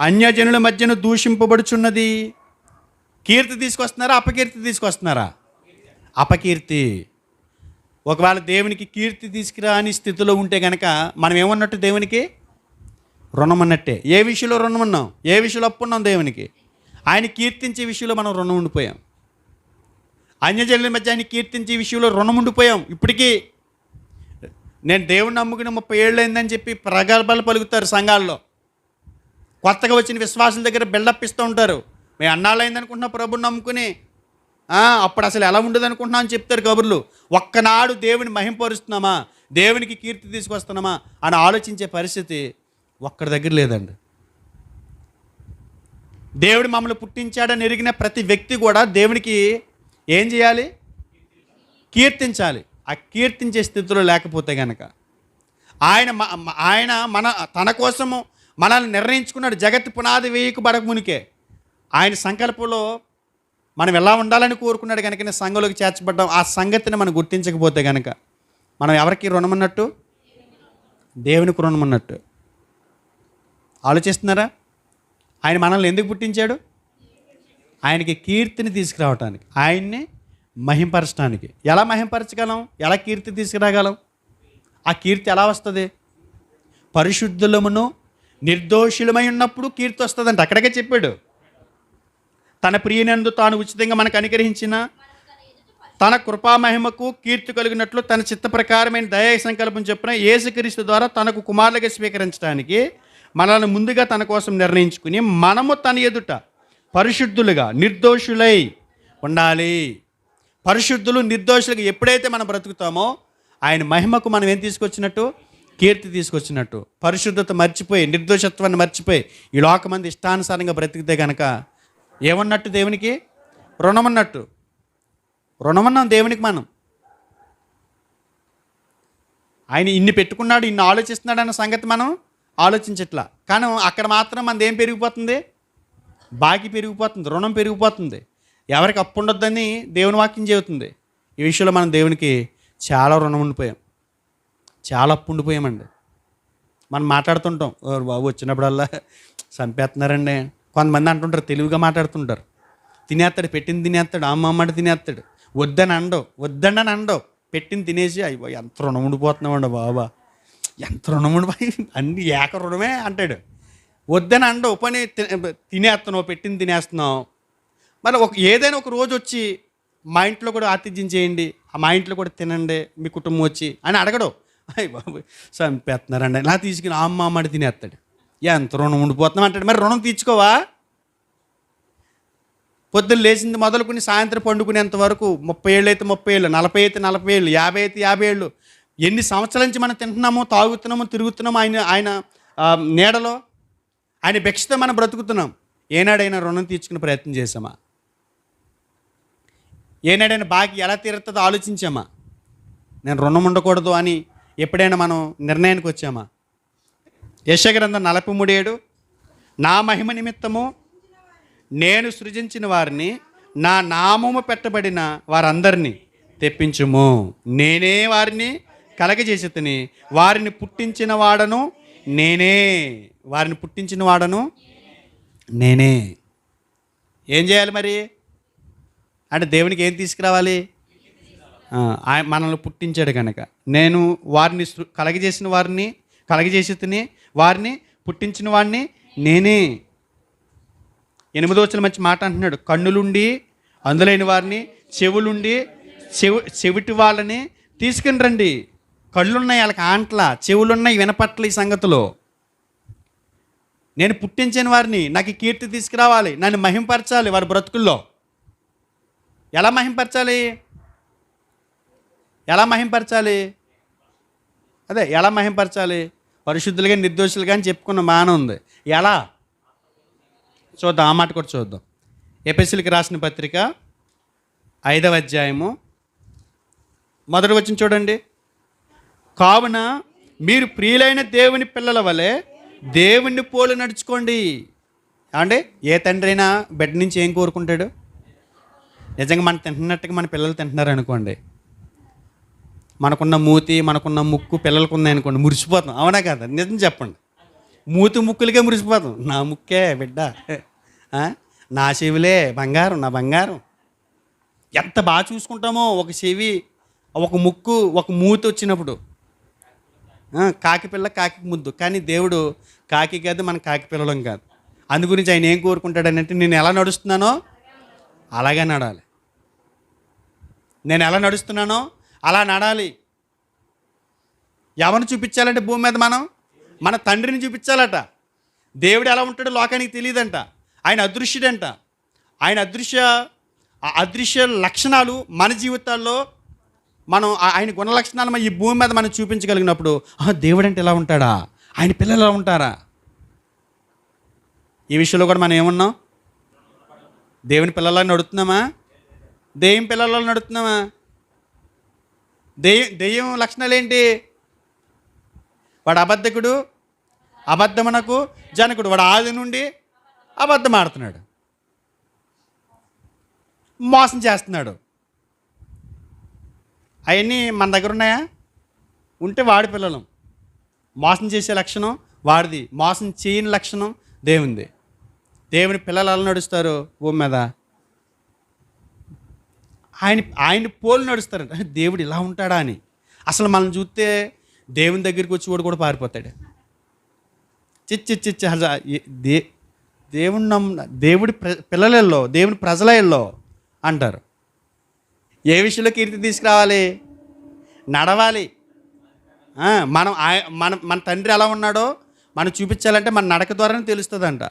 అన్యజనుల మధ్యను దూషింపబడుచున్నది. కీర్తి తీసుకొస్తున్నారా? అపకీర్తి తీసుకొస్తున్నారా? అపకీర్తి. ఒకవేళ దేవునికి కీర్తి తీసుకురాని స్థితిలో ఉంటే కనుక మనం ఏమన్నట్టు దేవునికి రుణం అన్నట్టే. ఏ విషయంలో రుణం ఉన్నాం? ఏ విషయంలో అప్పు ఉన్నాం దేవునికి? ఆయన కీర్తించే విషయంలో మనం రుణం ఉండిపోయాం. అన్యజనుల మధ్య ఆయన కీర్తించే విషయంలో రుణం ఉండిపోయాం. ఇప్పటికీ నేను దేవుడిని నమ్ముకుని 30 ఏళ్ళు అయిందని చెప్పి ప్రగల్భాలు పలుకుతారు సంఘాల్లో. కొత్తగా వచ్చిన విశ్వాసుల దగ్గర బిల్డప్ ఇస్తూ ఉంటారు. మేము అన్నాళ్ళు అయిందనుకుంటున్నా ప్రభుని నమ్ముకుని, అప్పుడు అసలు ఎలా ఉండదు అనుకుంటున్నా అని చెప్తారు కబుర్లు. ఒక్కనాడు దేవుని మహింపరుస్తున్నామా, దేవునికి కీర్తి తీసుకొస్తున్నామా అని ఆలోచించే పరిస్థితి ఒక్కడి దగ్గర లేదండి. దేవుడు మమ్మల్ని పుట్టించాడని ఎరిగిన ప్రతి వ్యక్తి కూడా దేవునికి ఏం చేయాలి? కీర్తించాలి. ఆ కీర్తించే స్థితిలో లేకపోతే కనుక ఆయన తన కోసము మనల్ని నిర్ణయించుకున్నాడు. జగత్తు పునాది వేయకబడక మునికే ఆయన సంకల్పంలో మనం ఎలా ఉండాలని కోరుకున్నాడు. కనుక సంఘంలోకి చేర్చబడ్డాం. ఆ సంగతిని మనం గుర్తించకపోతే కనుక మనం ఎవరికి రుణమన్నట్టు? దేవునికి రుణమన్నట్టు. ఆలోచిస్తున్నారా? ఆయన మనల్ని ఎందుకు పుట్టించాడు? ఆయనకి కీర్తిని తీసుకురావటానికి, ఆయన్ని మహింపరచడానికి. ఎలా మహింపరచగలం? ఎలా కీర్తి తీసుకురాగలం? ఆ కీర్తి ఎలా వస్తుంది? పరిశుద్ధులమును నిర్దోషులమై ఉన్నప్పుడు కీర్తి వస్తుందంట. అక్కడికే చెప్పాడు. తన ప్రియనందు తాను ఉచితంగా మనకు అనుగ్రహించిన తన కృపామహిమకు కీర్తి కలిగినట్లు తన చిత్త ప్రకారమైన దయా సంకల్పం చెప్పిన యేసుక్రీస్తు ద్వారా తనకు కుమారులుగా స్వీకరించడానికి మనల్ని ముందుగా తన కోసం నిర్ణయించుకుని మనము తన ఎదుట పరిశుద్ధులుగా నిర్దోషులై ఉండాలి. పరిశుద్ధులు నిర్దోషులుగా ఎప్పుడైతే మనం బ్రతుకుతామో ఆయన మహిమకు మనం ఏం తీసుకొచ్చినట్టు? కీర్తి తీసుకొచ్చినట్టు. పరిశుద్ధత మర్చిపోయి, నిర్దోషత్వాన్ని మర్చిపోయి ఈ లోకమంది ఇష్టానుసారంగా బ్రతికితే కనుక ఏమన్నట్టు? దేవునికి రుణమన్నట్టు. రుణమన్నాం దేవునికి మనం. ఆయన ఇన్ని పెట్టుకున్నాడు, ఇన్ని ఆలోచిస్తున్నాడు అన్న సంగతి మనం ఆలోచించట్లా. కానీ అక్కడ మాత్రం మనది ఏం పెరిగిపోతుంది? బాకీ పెరిగిపోతుంది, రుణం పెరిగిపోతుంది. ఎవరికి అప్పు ఉండొద్దని దేవుని వాక్యం చెబుతుంది. ఈ విషయంలో మనం దేవునికి చాలా రుణం ఉండిపోయాం, చాలా అప్పు ఉండిపోయామండి. మనం మాట్లాడుతుంటాం, బాబు వచ్చినప్పుడల్లా చంపేస్తున్నారండి. కొంతమంది అంటుంటారు, తెలివిగా మాట్లాడుతుంటారు. తినేస్తాడు, పెట్టింది తినేస్తాడు, అమ్మమ్మడి తినేస్తాడు. వద్దని అండవు, పెట్టింది తినేసి అయ్యో ఎంత రుణం ఉండిపోతున్నామండి బాబా, ఎంత రుణం ఉండిపోయి అన్ని ఏక రుణమే అంటాడు. వద్దని అండవు, పని తినేస్తున్నావు, పెట్టింది తినేస్తున్నావు. మరి ఏదైనా ఒక రోజు వచ్చి మా ఇంట్లో కూడా ఆతిథ్యం చేయండి, మా ఇంట్లో కూడా తినండి మీ కుటుంబం వచ్చి అని అడగడు. అయ్య బాబు చంపేస్తున్నారండి, ఇలా తీసుకుని అమ్మమ్మడి తినేస్తాడు. ఎంత రుణం ఉండిపోతున్నాం అంటాడు. మరి రుణం తీర్చుకోవా? పొద్దున్న లేచింది మొదలుకుని సాయంత్రం పండుకునేంత వరకు 30 ఏళ్ళు అయితే 30 ఏళ్ళు, 40 అయితే 40 ఏళ్ళు, 50 అయితే 50 ఏళ్ళు, ఎన్ని సంవత్సరాల నుంచి మనం తింటున్నామో, తాగుతున్నామో, తిరుగుతున్నామో ఆయన నీడలో, ఆయన భిక్షతో మనం బ్రతుకుతున్నాం. ఏనాడైనా రుణం తీర్చుకునే ప్రయత్నం చేసామా? ఏనాడైనా బాకీ ఎలా తీరుతుందో ఆలోచించామా? నేను రుణం ఉండకూడదు అని ఎప్పుడైనా మనం నిర్ణయానికి వచ్చామా? యెషయా గ్రంథం 43:7 నా మహిమ నిమిత్తము నేను సృజించిన వారిని, నా నామము పెట్టబడిన వారందరినీ తెప్పించుము. నేనే వారిని కలగజేసి తిని వారిని పుట్టించిన వాడను నేనే. వారిని పుట్టించిన వాడను నేనే. ఏం చేయాలి మరి? అంటే దేవునికి ఏం తీసుకురావాలి? మనల్ని పుట్టించాడు కనుక నేను వారిని కలగజేసి తిని వారిని పుట్టించిన వాడిని నేనే. 8వ వచనం మంచి మాట అంటున్నాడు, కన్నులుండి అందులైన వారిని, చెవులుండి చెవిటి వాళ్ళని తీసుకుని రండి. కళ్ళున్నాయి వాళ్ళకి ఆంట్ల, చెవులున్నాయి వినపట్ల. ఈ సంగతిలో నేను పుట్టించిన వారిని, నాకు కీర్తి తీసుకురావాలి, నన్ను మహింపరచాలి వారి బ్రతుకుల్లో. ఎలా మహింపరచాలి? ఎలా మహింపరచాలి? పరిశుద్ధులుగా నిర్దోషులుగా అని చెప్పుకున్న మానం ఉంది. ఎలా చూద్దాం, ఆ మాట కూడా చూద్దాం. ఎఫెసీయులకు రాసిన పత్రిక 5వ అధ్యాయము 1వ వచనం చూడండి. కావున మీరు ప్రియులైన దేవుని పిల్లల వలె దేవుణ్ణి పోలి నడుచుకోండి. అంటే ఏ తండ్రి అయినా బిడ్డ నుంచి ఏం కోరుకుంటాడు? నిజంగా మనం తింటున్నట్టుగా మన పిల్లలు తింటున్నారు అనుకోండి, మనకున్న మూతి, మనకున్న ముక్కు పిల్లలకు ఉన్నాయి అనుకోండి, మురిసిపోతాం. అవునా కదా? నిజం చెప్పండి. మూతి ముక్కులకే మురిసిపోతాం. నా ముక్కే బిడ్డ, నా చెవులే బంగారం, నా బంగారం. ఎంత బాగా చూసుకుంటామో. ఒక చెవి ఒక ముక్కు ఒక మూతి వచ్చినప్పుడు కాకి పిల్ల కాకి ముద్దు. కానీ దేవుడు కాకి కాదు, మన కాకి పిల్లలం కాదు. అందు గురించి ఆయన ఏం కోరుకుంటాడనంటే, నేను ఎలా నడుస్తున్నానో అలాగే నడాలి. నేను ఎలా నడుస్తున్నానో అలా నడాలి. ఎవరిని చూపించాలంటే భూమి మీద మనం మన తండ్రిని చూపించాలట. దేవుడు ఎలా ఉంటాడో లోకానికి తెలియదంట. ఆయన అదృశ్యుడంట. ఆయన అదృశ్య లక్షణాలు మన జీవితాల్లో మనం ఆయన గుణ లక్షణాలు ఈ భూమి మీద మనం చూపించగలిగినప్పుడు దేవుడు అంటే ఎలా ఉంటాడా, ఆయన పిల్లలు ఎలా ఉంటారా? ఈ విషయంలో కూడా మనం ఏమున్నాం? దేవుని పిల్లలా నడుస్తున్నామా? దెయ్యం పిల్లల్లో నడుస్తున్నామా? దెయ్యం లక్షణాలు ఏంటి? వాడు అబద్ధకుడు, అబద్ధమునకు జనకుడు. వాడు ఆది నుండి అబద్ధం ఆడుతున్నాడు, మోసం చేస్తున్నాడు. అవన్నీ మన దగ్గర ఉన్నాయా? ఉంటే వాడి పిల్లలం. మోసం చేసే లక్షణం వాడిది, మోసం చేయని లక్షణం దేవునిది. దేవుని పిల్లలు ఎలా నడుస్తారు భూమి మీద? ఆయన పోలు నడుస్తారంట. దేవుడు ఇలా ఉంటాడా అని. అసలు మనం చూస్తే దేవుని దగ్గరికి వచ్చి కూడా పారిపోతాడు. చిచ్చి దేవుడి పిల్లలలో, దేవుని ప్రజలలో అంటారు. ఏ విషయంలో కీర్తి తీసుకురావాలి? నడవాలి. మన తండ్రి ఎలా ఉన్నాడో మనం చూపించాలంటే మన నడక ద్వారానే తెలుస్తుందంట.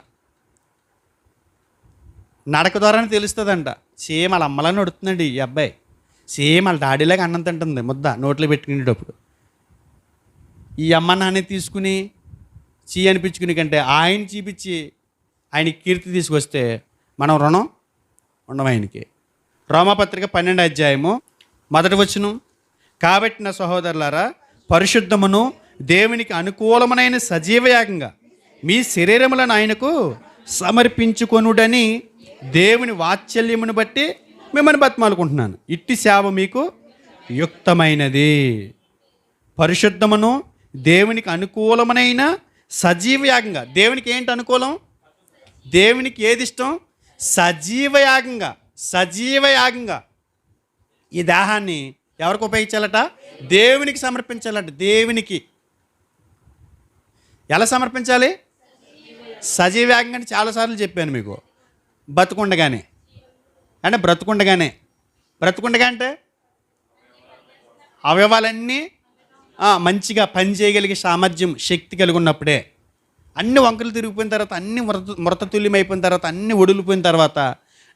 నడక ద్వారానే తెలుస్తుందంట. సేమ్ వాళ్ళ అమ్మలా నడుతుందండి ఈ అబ్బాయి. సేమ్ వాళ్ళ డాడీలాగా అన్నం తింటుంది ముద్ద నోట్లో పెట్టుకునేటప్పుడు. ఈ అమ్మ నాన్న తీసుకుని అనిపించుకునే కంటే ఆయన చూపించి ఆయన కీర్తి తీసుకొస్తే మనం రుణం ఉండవు ఆయనకి. రోమాపత్రిక 12వ అధ్యాయము 1వ వచనం, కాబట్టి నా సహోదరులారా, పరిశుద్ధమును దేవునికి అనుకూలమైన సజీవయాగంగా మీ శరీరములను ఆయనకు సమర్పించుకొనుడని దేవుని వాత్సల్యమును బట్టి మిమ్మల్ని బతిమాలుకుంటున్నాను. ఇట్టి సేవ మీకు యుక్తమైనది. పరిశుద్ధమును దేవునికి అనుకూలమైన సజీవయాగంగా. దేవునికి ఏంటి అనుకూలం? దేవునికి ఏది ఇష్టం? సజీవయాగంగా ఈ దేహాన్ని ఎవరికి ఉపయోగించాలట? దేవునికి సమర్పించాలట. దేవునికి ఎలా సమర్పించాలి? సజీవయాగంగా అని చాలాసార్లు చెప్పాను మీకు. బ్రతుకుండగానే అంటే అవయవాలన్నీ మంచిగా పని చేయగలిగే సామర్థ్యం, శక్తి కలిగి ఉన్నప్పుడే. అన్ని వంకలు తిరిగిపోయిన తర్వాత, అన్ని మృతతుల్యం అయిపోయిన తర్వాత, అన్ని ఒడిలిపోయిన తర్వాత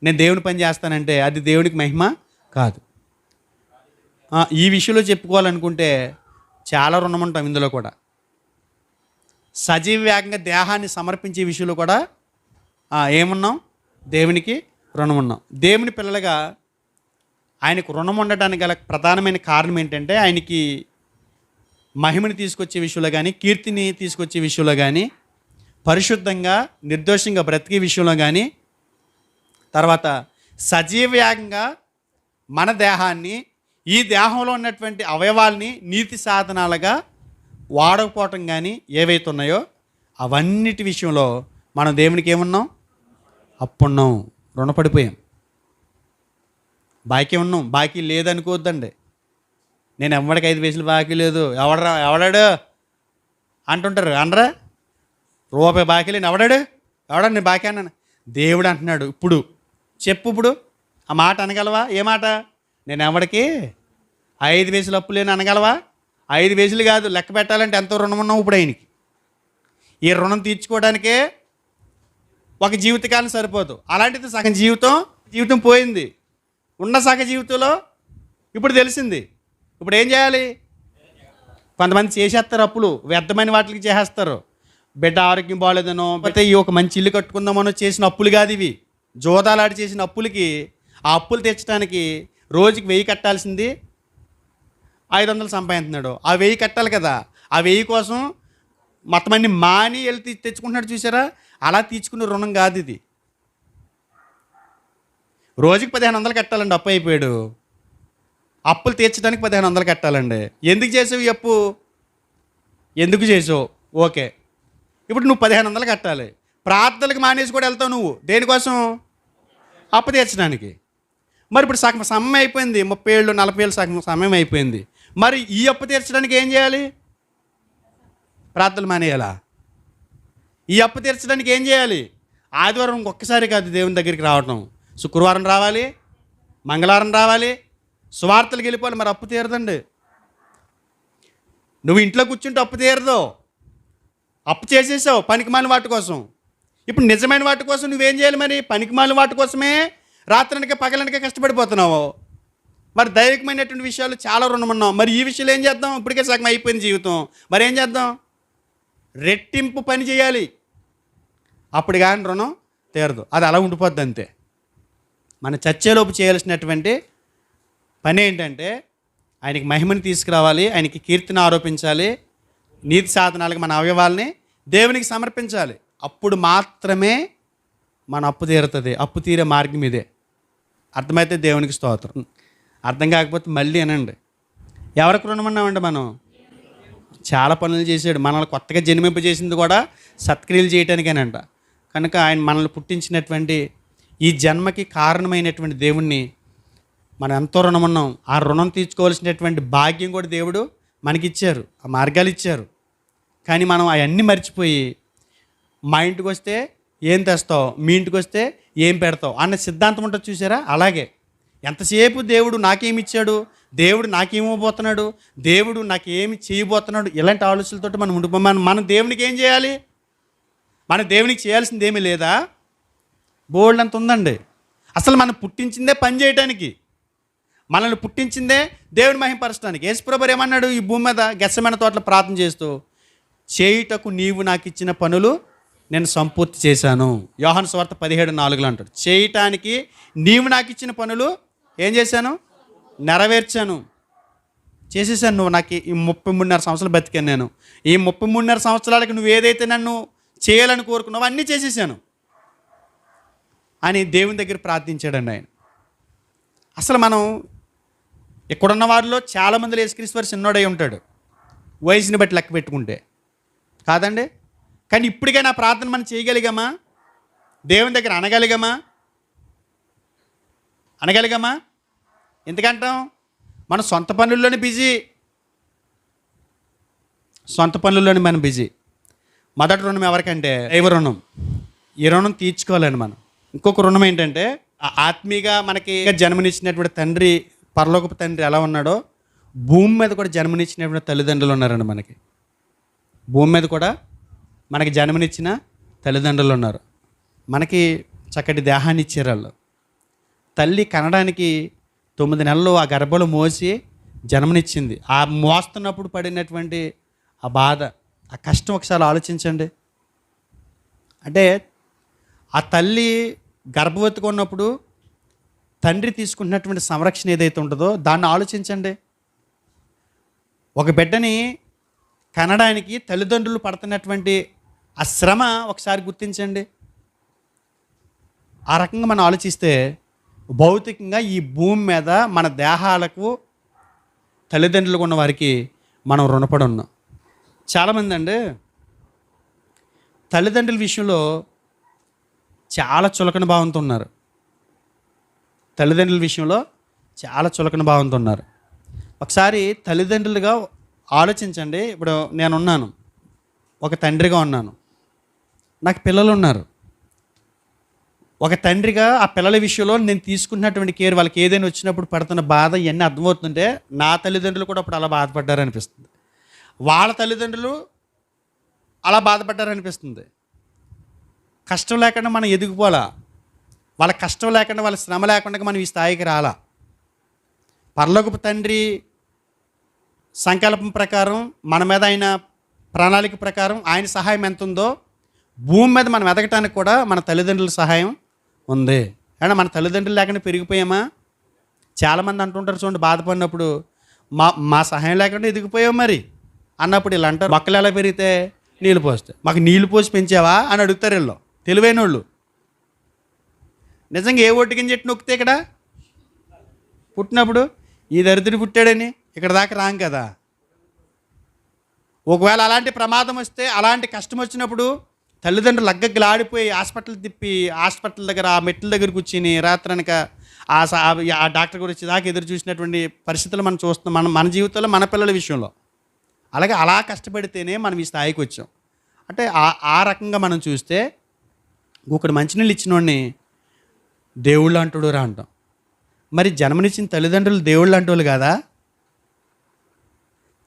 నేను దేవుని పని చేస్తానంటే అది దేవునికి మహిమ కాదు. ఈ విషయంలో చెప్పుకోవాలనుకుంటే చాలా రుణం ఉంటాం ఇందులో కూడా. సజీవయాగంగా దేహాన్ని సమర్పించే విషయంలో కూడా ఏమున్నాం? దేవునికి రుణం ఉన్నాం. దేవుని పిల్లలుగా ఆయనకు రుణం ఉండటానికి గల ప్రధానమైన కారణం ఏంటంటే, ఆయనకి మహిమని తీసుకొచ్చే విషయంలో కానీ, కీర్తిని తీసుకొచ్చే విషయంలో కానీ, పరిశుద్ధంగా నిర్దోషంగా బ్రతికే విషయంలో కానీ, తర్వాత సజీవయాగంగా మన దేహాన్ని, ఈ దేహంలో ఉన్నటువంటి అవయవాల్ని నీతి సాధనాలుగా వాడకపోవటం కానీ ఏవైతే ఉన్నాయో అవన్నిటి విషయంలో మనం దేవునికి ఏమున్నాం? అప్పున్నాం, రుణపడిపోయాం. బాకీ ఉన్నాం. బాకీ లేదనుకోవద్దండి. నేను ఎవడికి 5 పైసలు బాకీ లేదు, ఎవడాడు అంటుంటారు. అనరా? రూపాయి బాకీ లేని ఎవడాడు నేను బాకీ అన్నాను. దేవుడు అంటున్నాడు, ఇప్పుడు చెప్పు, ఇప్పుడు ఆ మాట అనగలవా? ఏ మాట? నేను ఎవడికి 5 పైసలు అప్పు లేని అనగలవా? 5 పైసలు కాదు, లెక్క పెట్టాలంటే ఎంతో రుణం ఉన్నావు ఇప్పుడు ఆయనకి. ఈ రుణం తీర్చుకోవడానికే ఒక జీవితకాలం సరిపోదు. అలాంటిది సగం జీవితం పోయింది. ఉన్న సగ జీవితంలో ఇప్పుడు తెలిసింది. ఇప్పుడు ఏం చేయాలి? కొంతమంది చేసేస్తారు అప్పులు, వ్యర్థమైన వాటికి చేసేస్తారు. బిడ్డ ఆరోగ్యం బాగోలేదనో, లేకపోతే ఈ ఒక మంచి ఇల్లు కట్టుకుందామనో చేసిన అప్పులు కాదు ఇవి. జోదాలాడి చేసిన అప్పులకి, ఆ అప్పులు తెచ్చడానికి రోజుకి 1000 కట్టాల్సింది 500 సంపాదిస్తున్నాడు. ఆ 1000 కట్టాలి కదా. ఆ 1000 కోసం మొత్తం అన్ని మాని వెళ్ళి తెచ్చుకుంటున్నాడు. చూసారా? అలా తీర్చుకునే రుణం కాదు ఇది. రోజుకి 1500 కట్టాలండి. అప్పు అయిపోయాడు. అప్పులు తీర్చడానికి 1500 కట్టాలండి. ఎందుకు చేసావు ఈ అప్పు? ఎందుకు చేసావు? ఓకే, ఇప్పుడు నువ్వు 1500 కట్టాలి. ప్రార్థనలకు మానేసి కూడా వెళ్తావు నువ్వు. దేనికోసం? అప్పు తీర్చడానికి. మరి ఇప్పుడు సగం సమయం అయిపోయింది, 30 ఏళ్ళు 40 ఏళ్ళు సగం సమయం అయిపోయింది. మరి ఈ అప్పు తీర్చడానికి ఏం చేయాలి? ప్రార్థనలు మానేయాలా? ఈ అప్పు తీర్చడానికి ఏం చేయాలి? ఆదివారం ఒక్కసారి కాదు దేవుని దగ్గరికి రావటం, శుక్రవారం రావాలి, మంగళవారం రావాలి, సువార్తలకు వెళ్ళిపోవాలి. మరి అప్పు తీరదండి. నువ్వు ఇంట్లో కూర్చుంటే అప్పు తీరదు. అప్పు చేసేసావు పనికిమాలిన వాటి కోసం. ఇప్పుడు నిజమైన వాటి కోసం నువ్వేం చేయాలి? మరి పనికిమాలిన వాటి కోసమే రాత్రనక పగలనక కష్టపడిపోతున్నావు. మరి దైవికమైనటువంటి విషయాలు చాలా రుణం ఉన్నాం. మరి ఈ విషయాలు ఏం చేద్దాం? ఇప్పటికే సగం అయిపోయింది జీవితం. మరి ఏం చేద్దాం? రెట్టింపు పని చేయాలి, అప్పుడు కానీ రుణం తీరదు. అది అలా ఉండిపోద్ది అంతే. మన చచ్చేలోపు చేయాల్సినటువంటి పని ఏంటంటే ఆయనకి మహిమని తీసుకురావాలి, ఆయనకి కీర్తిని ఆరోపించాలి, నీతి సాధనాలకు మన అవయవాల్ని దేవునికి సమర్పించాలి. అప్పుడు మాత్రమే మన అప్పు తీరుతుంది. అప్పు తీరే మార్గం ఇదే. అర్థమైతే దేవునికి స్తోత్రం. అర్థం కాకపోతే మళ్ళీ అనండి. ఎవరికి రుణం ఉన్నామండి మనం? చాలా పనులు చేశాడు. మనల్ని కొత్తగా జన్మింపజేసింది కూడా సత్క్రియలు చేయటానికేనంట. కనుక ఆయన మనల్ని పుట్టించినటువంటి ఈ జన్మకి కారణమైనటువంటి దేవుణ్ణి మనం ఎంతో రుణం ఉన్నాం. ఆ రుణం తీర్చుకోవాల్సినటువంటి భాగ్యం కూడా దేవుడు మనకిచ్చారు, ఆ మార్గాలు ఇచ్చారు. కానీ మనం అవన్నీ మర్చిపోయి మా ఇంటికి వస్తే ఏం తెస్తావు, మీ ఇంటికి వస్తే ఏం పెడతావు అన్న సిద్ధాంతం ఉంటుంది చూసారా? అలాగే ఎంతసేపు దేవుడు నాకేమి ఇచ్చాడు, దేవుడు నాకేమివ్వబోతున్నాడు, దేవుడు నాకేమి చేయబోతున్నాడు, ఇలాంటి ఆలోచనలతో మనం ఉండిపోయి మన దేవునికి ఏం చేయాలి? మన దేవునికి చేయాల్సింది ఏమీ లేదా? బోల్డ్ అంత ఉందండి. అసలు మనం పుట్టించిందే పని చేయడానికి, మనల్ని పుట్టించిందే దేవుని మహిమపరచడానికి. యేసుప్రభువు ఏమన్నాడు ఈ భూమి మీద గెత్సేమనే తోటలో ప్రార్థన చేస్తూ? చేయుటకు నీవు నాకు ఇచ్చిన పనులు నేను సంపూర్తి చేశాను. యోహాను సువార్త 17:4 అంటాడు. చేయటానికి నీవు నాకు ఇచ్చిన పనులు ఏం చేశాను? నెరవేర్చాను, చేసేసాను. నువ్వు నాకు ఈ 33.5 సంవత్సరాలు బతికాను నేను. ఈ 33.5 సంవత్సరాలకి నువ్వు ఏదైతే నన్ను చేయాలని కోరుకున్నావో అన్నీ చేసేసాను అని దేవుని దగ్గర ప్రార్థించాడండి ఆయన. అసలు మనం ఇక్కడున్న వారిలో చాలామంది యేసుక్రీస్తు వారు చిన్నోడై ఉంటాడు, వయసుని బట్టి లెక్క పెట్టుకుంటే, కాదండి? కానీ ఇప్పటికైనా ప్రార్థన మనం చేయగలిగామా? దేవుని దగ్గర అనగలిగామా? ఎందుకంటాం? మన సొంత పనుల్లోనే మనం బిజీ. మొదటి రుణం ఎవరికంటే దైవ రుణం. ఈ రుణం తీర్చుకోవాలండి మనం. ఇంకొక రుణం ఏంటంటే ఆత్మీయంగా మనకి జన్మనిచ్చినటువంటి తండ్రి, పరలోకపు తండ్రి ఎలా ఉన్నాడో భూమి మీద కూడా జన్మనిచ్చినటువంటి తల్లిదండ్రులు ఉన్నారండి మనకి. భూమి మీద కూడా మనకి జన్మనిచ్చిన తల్లిదండ్రులు ఉన్నారు. మనకి చక్కటి దేహాన్ని ఇచ్చారు వాళ్ళు. తల్లి కనడానికి 9 నెలలు ఆ గర్భంలో మోసి జన్మనిచ్చింది. ఆ మోస్తున్నప్పుడు పడినటువంటి ఆ బాధ, ఆ కష్టం ఒకసారి ఆలోచించండి. అంటే ఆ తల్లి గర్భవతిగా ఉన్నప్పుడు తండ్రి తీసుకుంటున్నటువంటి సంరక్షణ ఏదైతే ఉంటుందో దాన్ని ఆలోచించండి. ఒక బిడ్డని కనడానికి తల్లిదండ్రులు పడుతున్నటువంటి ఆ శ్రమ ఒకసారి గుర్తించండి. ఆ రకంగా మనం ఆలోచిస్తే భౌతికంగా ఈ భూమి మీద మన దేహాలకు తల్లిదండ్రులకు ఉన్న వారికి మనం రుణపడి ఉన్నాం. చాలామంది అండి తల్లిదండ్రుల విషయంలో చాలా చులకన భావంతో ఉన్నారు. ఒకసారి తల్లిదండ్రులుగా ఆలోచించండి. ఇప్పుడు నేనున్నాను, ఒక తండ్రిగా ఉన్నాను, నాకు పిల్లలు ఉన్నారు. ఒక తండ్రిగా ఆ పిల్లల విషయంలో నేను తీసుకున్నటువంటి కేర్, వాళ్ళకి ఏదైనా వచ్చినప్పుడు పడుతున్న బాధ ఇవన్నీ అర్థమవుతుంటే నా తల్లిదండ్రులు కూడా అప్పుడు అలా బాధపడ్డారనిపిస్తుంది, వాళ్ళ తల్లిదండ్రులు అలా బాధపడ్డారనిపిస్తుంది. కష్టం లేకుండా మనం ఎదిగిపోలా, వాళ్ళ కష్టం లేకుండా, వాళ్ళ శ్రమ లేకుండా మనం ఈ స్థాయికి రాలా. పరలోకపు తండ్రి సంకల్పం ప్రకారం మన మీద ఆయన ప్రణాళిక ప్రకారం ఆయన సహాయం ఎంత ఉందో భూమి మీద మనం ఎదగటానికి కూడా మన తల్లిదండ్రుల సహాయం ఉంది. అంటే మన తల్లిదండ్రులు లేకుండా పెరిగిపోయామా? చాలామంది అంటుంటారు చూడండి, బాధపడినప్పుడు మా సహాయం లేకుండా ఎదిగిపోయావు మరి అన్నప్పుడు ఇలా అంటారు, మొక్కలు ఎలా పెరిగితే నీళ్ళు పోస్తాయి, మాకు నీళ్ళు పోసి పెంచావా అని అడుగుతారు వీళ్ళు, తెలివైన వాళ్ళు. నిజంగా ఏ ఒట్టు కింద చెట్టు నొక్కితే ఇక్కడ పుట్టినప్పుడు ఈ దరిద్రుడు పుట్టాడని ఇక్కడ దాకా రాం కదా. ఒకవేళ అలాంటి ప్రమాదం వస్తే, అలాంటి కష్టం వచ్చినప్పుడు తల్లిదండ్రులు లగ్గలాడిపోయి హాస్పిటల్ తిప్పి, హాస్పిటల్ దగ్గర ఆ మెట్ల దగ్గర కూర్చుని రాత్రనక ఆ డాక్టర్ గురించి దాకా ఎదురు చూసినటువంటి పరిస్థితులు మనం చూస్తున్నాం మన జీవితంలో మన పిల్లల విషయంలో. అలాగే అలా కష్టపడితేనే మనం ఈ స్థాయికి వచ్చాం. అంటే ఆ రకంగా మనం చూస్తే ఒకడు మంచినీళ్ళు ఇచ్చినోడిని దేవుళ్ళు అంటాడు రా అంటాం. మరి జన్మనిచ్చిన తల్లిదండ్రులు దేవుళ్ళు అంటోళ్ళు కాదా?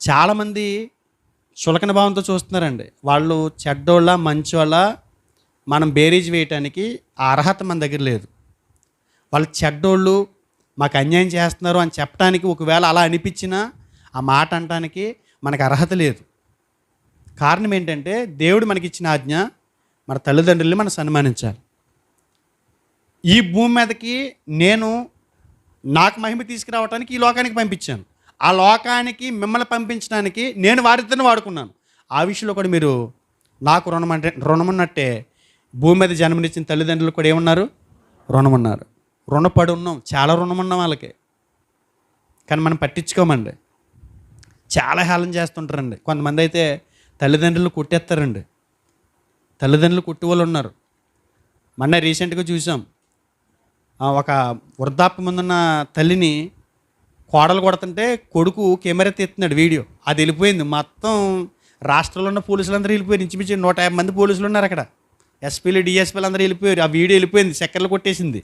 చాలామంది చులకన భావంతో చూస్తున్నారండి. వాళ్ళు చెడ్డోళ్ళ మంచోళ్ళ మనం బేరీజ్ వేయటానికి ఆ అర్హత మన దగ్గర లేదు. వాళ్ళు చెడ్డోళ్ళు, మాకు అన్యాయం చేస్తున్నారు అని చెప్పడానికి, ఒకవేళ అలా అనిపించినా ఆ మాట అనటానికి మనకు అర్హత లేదు. కారణం ఏంటంటే దేవుడు మనకిచ్చిన ఆజ్ఞ, మన తల్లిదండ్రుల్ని మనం సన్మానించాలి. ఈ భూమి మీదకి నేను నాకు మహిమ తీసుకురావడానికి ఈ లోకానికి పంపించాను. ఆ లోకానికి మిమ్మల్ని పంపించడానికి నేను వారిద్దరిని వాడుకున్నాను. ఆ విషయంలో కూడా మీరు నాకు రుణమున్నట్టే భూమి మీద జన్మనిచ్చిన తల్లిదండ్రులు కూడా ఏమన్నారు? రుణమున్నారు. రుణపడి ఉన్నాం, చాలా రుణమున్నాం వాళ్ళకి. కానీ మనం పట్టించుకోమండి. చాలా హేళన చేస్తుంటారండి. కొంతమంది అయితే తల్లిదండ్రులు కొట్టేస్తారండి. తల్లిదండ్రులు కొట్టి వాళ్ళు ఉన్నారు. మొన్న రీసెంట్గా చూసాం, ఒక వృద్ధాప్య ముందున్న తల్లిని కోడలు కొడుతుంటే కొడుకు కెమెరా తీస్తున్నాడు వీడియో. అది వెళ్ళిపోయింది మొత్తం. రాష్ట్రంలో ఉన్న పోలీసులందరూ వెళ్ళిపోయారు. ఇంచుమించు 150 మంది పోలీసులు ఉన్నారు అక్కడ. ఎస్పీలు, డిఎస్పీలు అందరూ వెళ్ళిపోయారు. ఆ వీడియో వెళ్ళిపోయింది, చక్కర్లు కొట్టేసింది.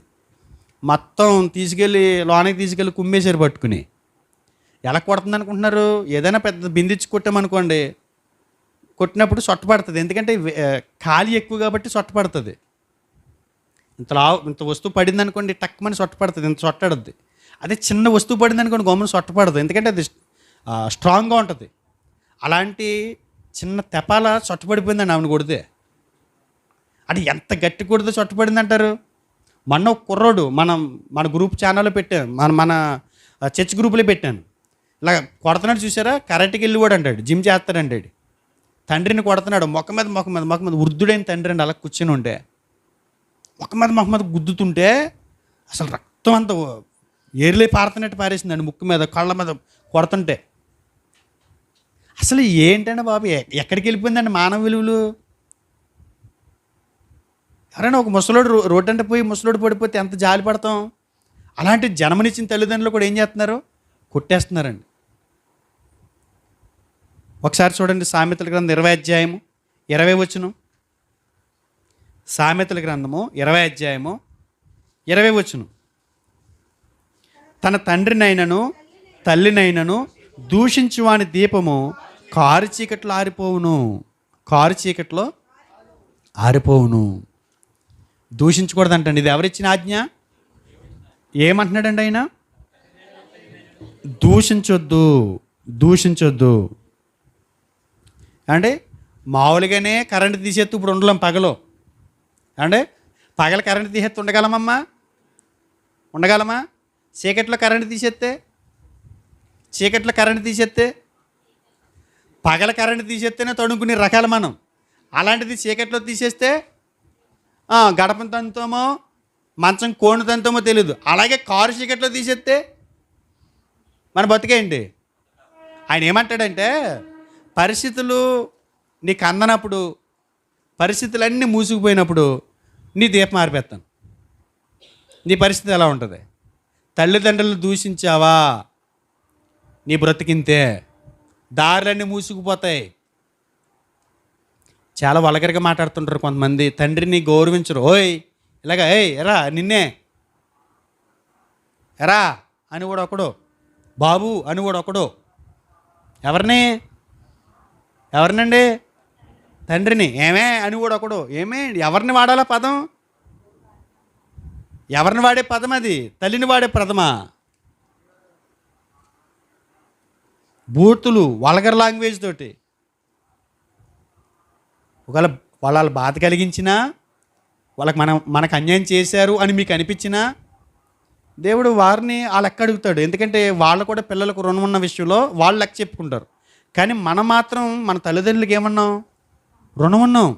మొత్తం తీసుకెళ్ళి లోనకి తీసుకెళ్ళి కుమ్మేశారు పట్టుకుని. ఎలా కొడుతుంది అనుకుంటున్నారు? ఏదైనా పెద్ద బిందిచ్చి కొట్టామనుకోండి, కొట్టినప్పుడు సొట్టపడుతుంది. ఎందుకంటే ఖాళీ ఎక్కువ కాబట్టి సొట్టపడుతుంది. ఇంత వస్తువు పడింది అనుకోండి, టక్కుమని సొట్టపడుతుంది, ఇంత సొట్టడుద్ది. అదే చిన్న వస్తువు పడింది అనుకోండి, గమ్మున సొట్టపడదు. ఎందుకంటే అది స్ట్రాంగ్గా ఉంటుంది. అలాంటి చిన్న తెపాల సొట్టపడిపోయిందండి ఆమెను కొడితే. అది ఎంత గట్టి కొడితే సొట్టపడింది అంటారు? మొన్న ఒక కుర్రోడు మన గ్రూప్ ఛానల్లో పెట్టాను, మన చర్చ్ గ్రూపులో పెట్టాను. ఇలా కొడుతున్నాడు చూసారా? కరెక్ట్కి వెళ్ళి కూడా అంటాడు, జిమ్ చేస్తాడంటాడు. తండ్రిని కొడుతున్నాడు, మొక్క మీద వృద్ధుడైన తండ్రి అండి. అలా కూర్చొని ఉంటే మొక్క మీద గుద్దుతుంటే అసలు రక్తం అంత ఏర్లే పారుతున్నట్టు పారేసిందండి. ముక్కు మీద, కళ్ళ మీద కొడుతుంటే అసలు ఏంటంటే బాబు, ఎక్కడికి వెళ్ళిపోయిందండి మానవ విలువలు? ఎవరైనా ఒక ముసలోడు రోడ్డు అంటే పోయి ముసలోడు పడిపోతే ఎంత జాలి పడతాం? అలాంటి జన్మనిచ్చిన తల్లిదండ్రులు కూడా ఏం చేస్తున్నారు? కొట్టేస్తున్నారండి. ఒకసారి చూడండి, సామెతల గ్రంథం 20 అధ్యాయము 20 వచనం. సామెతల గ్రంథము 20 అధ్యాయము 20 వచనం. తన తండ్రినైనను తల్లినైనను దూషించువాని దీపము కారు చీకట్లో ఆరిపోవును. కారు చీకట్లో ఆరిపోవును. దూషించకూడదంటండి. ఇది ఎవరిచ్చిన ఆజ్ఞ? ఏమంటున్నాడండి ఆయన? దూషించొద్దు. అంటే మామూలుగానే కరెంటు తీసేస్తూ ఇప్పుడు ఉండలేం పగలు. అంటే పగల కరెంటు తీసేస్తే ఉండగలమా? చీకట్లో కరెంటు తీసేస్తే పగల కరెంటు తీసేస్తేనే తడుకునే రకాలు మనం. అలాంటిది చీకట్లో తీసేస్తే గడపను తంతోమో మంచం కోణు తంతోమో తెలియదు. అలాగే కారు చీకట్లో తీసేస్తే మన బతికేయండి. ఆయన ఏమంటాడంటే, పరిస్థితులు నీకు అందనప్పుడు, పరిస్థితులన్నీ మూసుకుపోయినప్పుడు నీ దీపం ఆరిపేస్తాను. నీ పరిస్థితి ఎలా ఉంటుంది? తల్లిదండ్రులు దూషించావా, నీ బ్రతికింతే, దారులన్నీ మూసుకుపోతాయి. చాలా వల్గర్గా మాట్లాడుతుంటారు కొంతమంది. తండ్రిని గౌరవించరు. ఓయ్ ఇలాగా, ఎరా నిన్నే, ఎరా అని కూడా ఒకడు, బాబు అని కూడా ఒకడు. ఎవరినండి? తండ్రిని. ఏమే అని కూడా ఒకడు. ఎవరిని వాడాలా పదం? ఎవరిని వాడే పదం అది? తల్లిని వాడే పదమా? బూతులు, వల్గర్ లాంగ్వేజ్ తోటి ఒకవేళ వాళ్ళ బాధ కలిగించినా, వాళ్ళకి మనకు అన్యాయం చేశారు అని మీకు అనిపించినా, దేవుడు వారిని ఆ లెక్క అడుగుతాడు. ఎందుకంటే వాళ్ళు కూడా పిల్లలకు రుణం ఉన్న విషయంలో వాళ్ళు లెక్క చెప్పుకుంటారు. కానీ మనం మాత్రం మన తల్లిదండ్రులకి ఏమన్నాం? రుణం ఉన్నాం.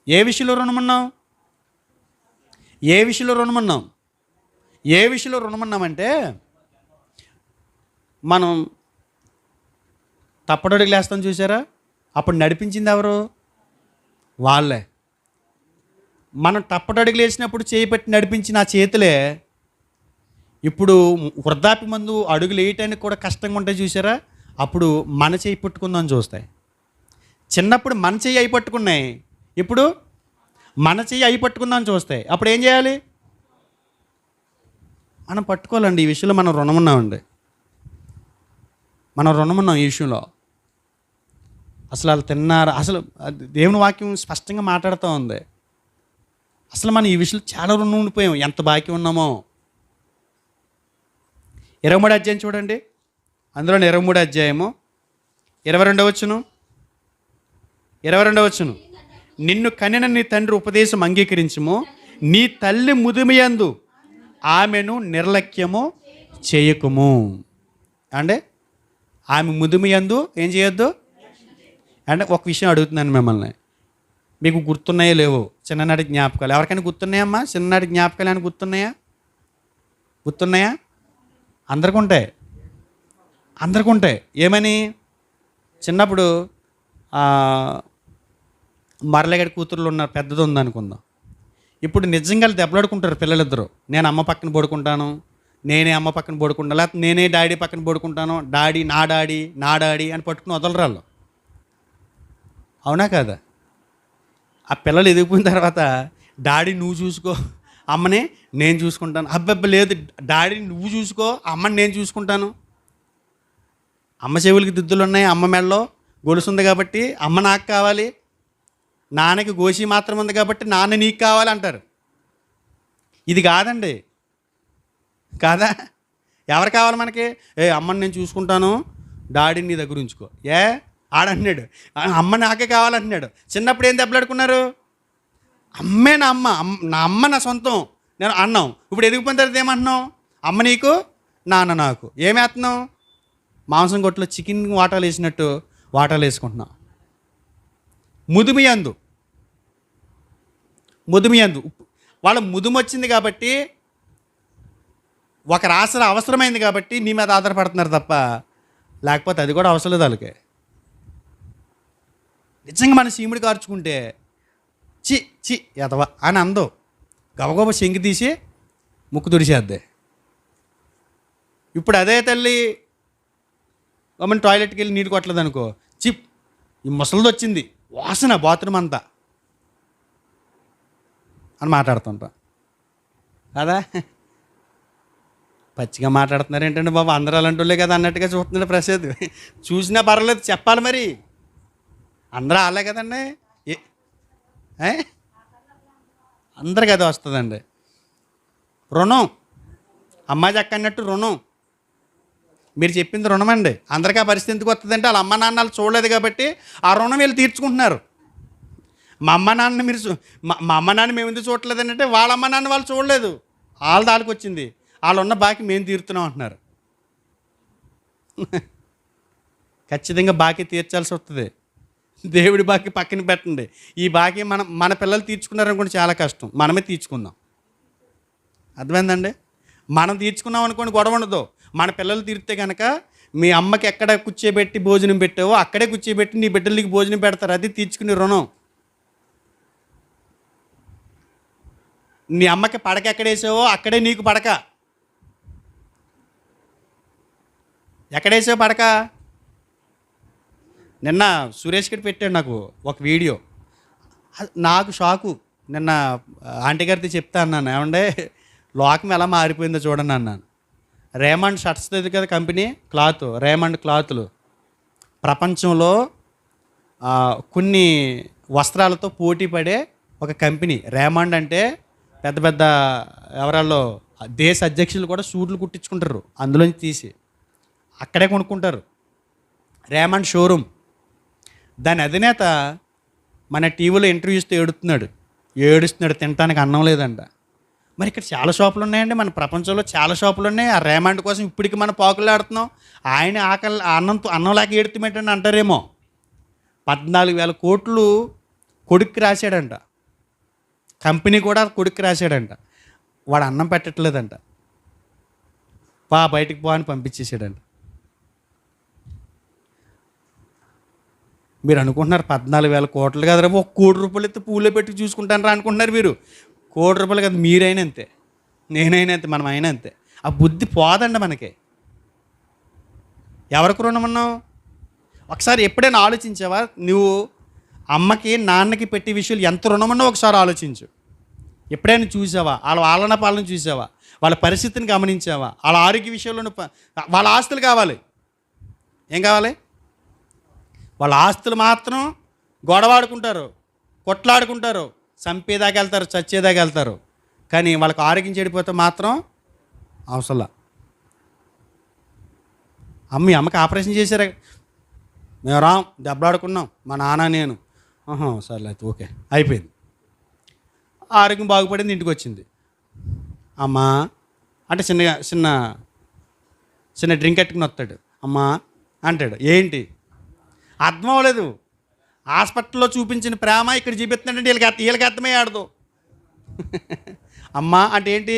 ఏ విషయంలో రుణం ఉన్నామంటే, మనం తప్పడడుగులు వేస్తాం చూసారా? అప్పుడు నడిపించింది ఎవరు? వాళ్ళే. మనం తప్పటడుగులు వేసినప్పుడు చేయి పెట్టి నడిపించిన ఆ చేతులే ఇప్పుడు వృద్ధాప్య మందు అడుగులు వేయటానికి కూడా కష్టంగా ఉంటాయి చూసారా, అప్పుడు మన చేయి పట్టుకుందాం చూస్తాయి. చిన్నప్పుడు మన చెయ్యి అయి పట్టుకున్నాయి, ఇప్పుడు మన చెయ్యి అయి పట్టుకుందాం చూస్తాయి. అప్పుడు ఏం చేయాలి? మనం పట్టుకోవాలండి. ఈ విషయంలో మనం రుణమున్నామండి, మనం రుణమున్నాం ఈ విషయంలో. అసలు వాళ్ళు తిన్నారు, అసలు దేవుని వాక్యం స్పష్టంగా మాట్లాడుతూ ఉంది. అసలు మనం ఈ విషయంలో చాలా రుణం ఉండిపోయాం, ఎంత బాకీ ఉన్నామో. 23 అధ్యాయం చూడండి, అందులో 23 అధ్యాయము 22వ వచనం. నిన్ను కనిన నీ తండ్రి ఉపదేశం అంగీకరించుము, నీ తల్లి ముదిమియందు ఆమెను నిర్లక్ష్యము చేయకుము. అంటే ఆమె ముదిమియందు ఏం చేయొద్దు అంటే, ఒక విషయం అడుగుతున్నాను మిమ్మల్ని, మీకు గుర్తున్నాయో లేవో చిన్ననాటి జ్ఞాపకాలు? ఎవరికైనా గుర్తున్నాయమ్మా? చిన్ననాటి జ్ఞాపకాలు అని గుర్తున్నాయా? అందరికీ ఉంటాయి. ఏమని? చిన్నప్పుడు మరలగడి కూతుర్లు ఉన్నారు, పెద్దది ఉందనుకుందాం. ఇప్పుడు నిజంగా దెబ్బలాడుకుంటారు పిల్లలిద్దరూ. నేను అమ్మ పక్కన పడుకుంటాను, నేనే అమ్మ పక్కన పడుకుంటాను, లేకపోతే నేనే డాడీ పక్కన పడుకుంటాను, డాడీ నా డాడీ అని పట్టుకుని వదలరాళ్ళు. అవునా కాదా? ఆ పిల్లలు ఎదిగిపోయిన తర్వాత డాడీ నువ్వు చూసుకో, అమ్మని నేను చూసుకుంటాను. అబ్బబ్బ లేదు, డాడీ నువ్వు చూసుకో, అమ్మని నేను చూసుకుంటాను. అమ్మ చెవులకి దిద్దులు ఉన్నాయి, అమ్మ మెడలో గొలుసు ఉంది కాబట్టి అమ్మ నాకు కావాలి, నాన్నకి గోసి మాత్రం ఉంది కాబట్టి నాన్న నీకు కావాలి అంటారు. ఇది కాదండి, కాదా? ఎవరు కావాలి మనకి? అమ్మని నేను చూసుకుంటాను, డాడీని నీ దగ్గర ఉంచుకో. ఆడంటున్నాడు, అమ్మ నాకే కావాలంటున్నాడు. చిన్నప్పుడు ఏం దెబ్బలాడుకున్నారు? అమ్మే నా అమ్మ నా సొంతం నేను అన్నాం. ఇప్పుడు ఎదిగిపోయిన తర్వాత ఏమంటున్నాం? అమ్మ నీకు, నాన్న నాకు. ఏమేస్తున్నాం? మాంసం కొట్లో చికెన్ వాటాలు వేసినట్టు వాటాలు వేసుకుంటున్నాం. ముదిమియందు వాళ్ళ ముదుము వచ్చింది కాబట్టి, ఒక రాసర అవసరమైంది కాబట్టి నీ మీద ఆధారపడుతున్నారు తప్ప, లేకపోతే అది కూడా అవసరం లేదు వాళ్ళకి. నిజంగా మన సీముడి కార్చుకుంటే చి ఎదవా అని అందో, గబగబ శంకి తీసి ముక్కు తుడిచేద్దే. ఇప్పుడు అదే తల్లి గమని టాయిలెట్కి వెళ్ళి నీరు కొట్టలేదు అనుకో, చిప్ ఈ ముసలిది వచ్చింది వాసన బాత్రూమ్ అంతా అని మాట్లాడుతుంటా కదా. పచ్చిగా మాట్లాడుతున్నారు ఏంటంటే బాబు, అందరూ అలాంటి వాళ్ళే కదా అన్నట్టుగా చూస్తున్నాడు ప్రసాద్. చూసినా పర్వాలేదు, చెప్పాలి మరి, అందరూ అలాగే కదండి. అందరికి అది వస్తుందండి. రుణం, అమ్మాయి చక్క అన్నట్టు రుణం. మీరు చెప్పింది రుణం అండి. అందరికీ ఆ పరిస్థితి ఎందుకు వస్తుందంటే, వాళ్ళ అమ్మ నాన్నలు చూడలేదు కాబట్టి ఆ రుణం వీళ్ళు తీర్చుకుంటున్నారు. మా అమ్మ నాన్న మేము ఎందుకు చూడలేదు అంటే, వాళ్ళ అమ్మ నాన్న వాళ్ళు చూడలేదు, వాళ్ళకి వచ్చింది, వాళ్ళు ఉన్న బాకీ మేము తీరుతున్నాం అంటున్నారు. ఖచ్చితంగా బాకీ తీర్చాల్సి వస్తుంది. దేవుడి బాకీ పక్కన పెట్టండి, ఈ బాకీ మన పిల్లలు తీర్చుకున్నారనుకోండి చాలా కష్టం, మనమే తీర్చుకుందాం. అర్థమైందండి? మనం తీర్చుకున్నాం అనుకోండి గొడవ ఉండదు. మన పిల్లలు తీరితే కనుక మీ అమ్మకి ఎక్కడ కూర్చోబెట్టి భోజనం పెట్టావో అక్కడే కూర్చోబెట్టి నీ బిడ్డలకి భోజనం పెడతారు. అది తీర్చుకునే రుణం. నీ అమ్మకి పడక ఎక్కడేసావో అక్కడే నీకు పడక. ఎక్కడేసావు పడక? నిన్న సురేష్ గడి పెట్టాడు నాకు ఒక వీడియో, నాకు షాకు. నిన్న ఆంటీ గారితో చెప్తా అన్నాను, ఏమంటే లోకం ఎలా మారిపోయిందో చూడండి అన్నాను. రేమండ్ షర్ట్స్ లేదు కదా కంపెనీ, రేమండ్ క్లాతులు ప్రపంచంలో కొన్ని వస్త్రాలతో పోటీ పడే ఒక కంపెనీ. రేమండ్ అంటే పెద్ద పెద్ద ఎవరాల్లో దేశ అధ్యక్షులు కూడా సూట్లు కుట్టించుకుంటారు, అందులోంచి తీసి అక్కడే కొనుక్కుంటారు. Raymond showroom. దాని అధినేత మన టీవీలో ఇంటర్వ్యూ ఇస్తూ ఏడుస్తున్నాడు, తినడానికి అన్నం లేదంట. మరి ఇక్కడ చాలా షాపులు ఉన్నాయండి, మన ప్రపంచంలో చాలా షాపులు ఉన్నాయి. ఆ రేమండ్ కోసం ఇప్పటికి మనం పాకులాడుతున్నాం. ఆయన అన్నం లేక ఏడుతుమేటండి అంటారేమో. 14,000 కోట్లు కొడుక్కి రాశాడంట, కంపెనీ కూడా కొడుక్కి రాశాడంట. వాడు అన్నం పెట్టట్లేదంట, బయటికి అని పంపించేసాడంట. మీరు అనుకుంటున్నారు 14,000 కోట్లు కదరా, ఒక ₹1,00,00,000 ఎత్తి పూలో పెట్టి చూసుకుంటాను రా అనుకుంటున్నారు మీరు. ₹1,00,00,000 కదా, మీరైనా అంతే, నేనైనా అంతే, మనం అయినా అంతే. ఆ బుద్ధి పోదండి మనకి. ఎవరికి రుణం ఉన్నావు? ఒకసారి ఎప్పుడైనా ఆలోచించావా? నువ్వు అమ్మకి నాన్నకి పెట్టే విషయాలు ఎంత రుణం ఉన్నావు ఒకసారి ఆలోచించు. ఎప్పుడైనా చూసావా? వాళ్ళ ఆలన పాలన చూసావా? వాళ్ళ పరిస్థితిని గమనించావా? వాళ్ళ ఆరోగ్య విషయంలో వాళ్ళ ఆస్తులు కావాలి. ఏం కావాలి? వాళ్ళ ఆస్తులు మాత్రం గొడవాడుకుంటారు, కొట్లాడుకుంటారు, చంపేదాకా వెళ్తారు, చచ్చేదాకా వెళ్తారు. కానీ వాళ్ళకి ఆరోగ్యం చెడిపోతే మాత్రం అవసరంలా. అమ్మకి ఆపరేషన్ చేశారా? మేము రాం, దెబ్బలాడుకున్నాం మా నాన్న నేను. సర్లే అయితే ఓకే అయిపోయింది. ఆరోగ్యం బాగుపడింది, ఇంటికి వచ్చింది. అమ్మా అంటే చిన్నగా చిన్న డ్రింక్ కట్టుకుని వస్తాడు. అమ్మా అంటాడు. ఏంటి అర్థం అవ్వలేదు. హాస్పిటల్లో చూపించిన ప్రేమ ఇక్కడ చూపిస్తున్నాడంటే వీళ్ళకి అర్థమే ఆడదు. అమ్మ అంటే ఏంటి?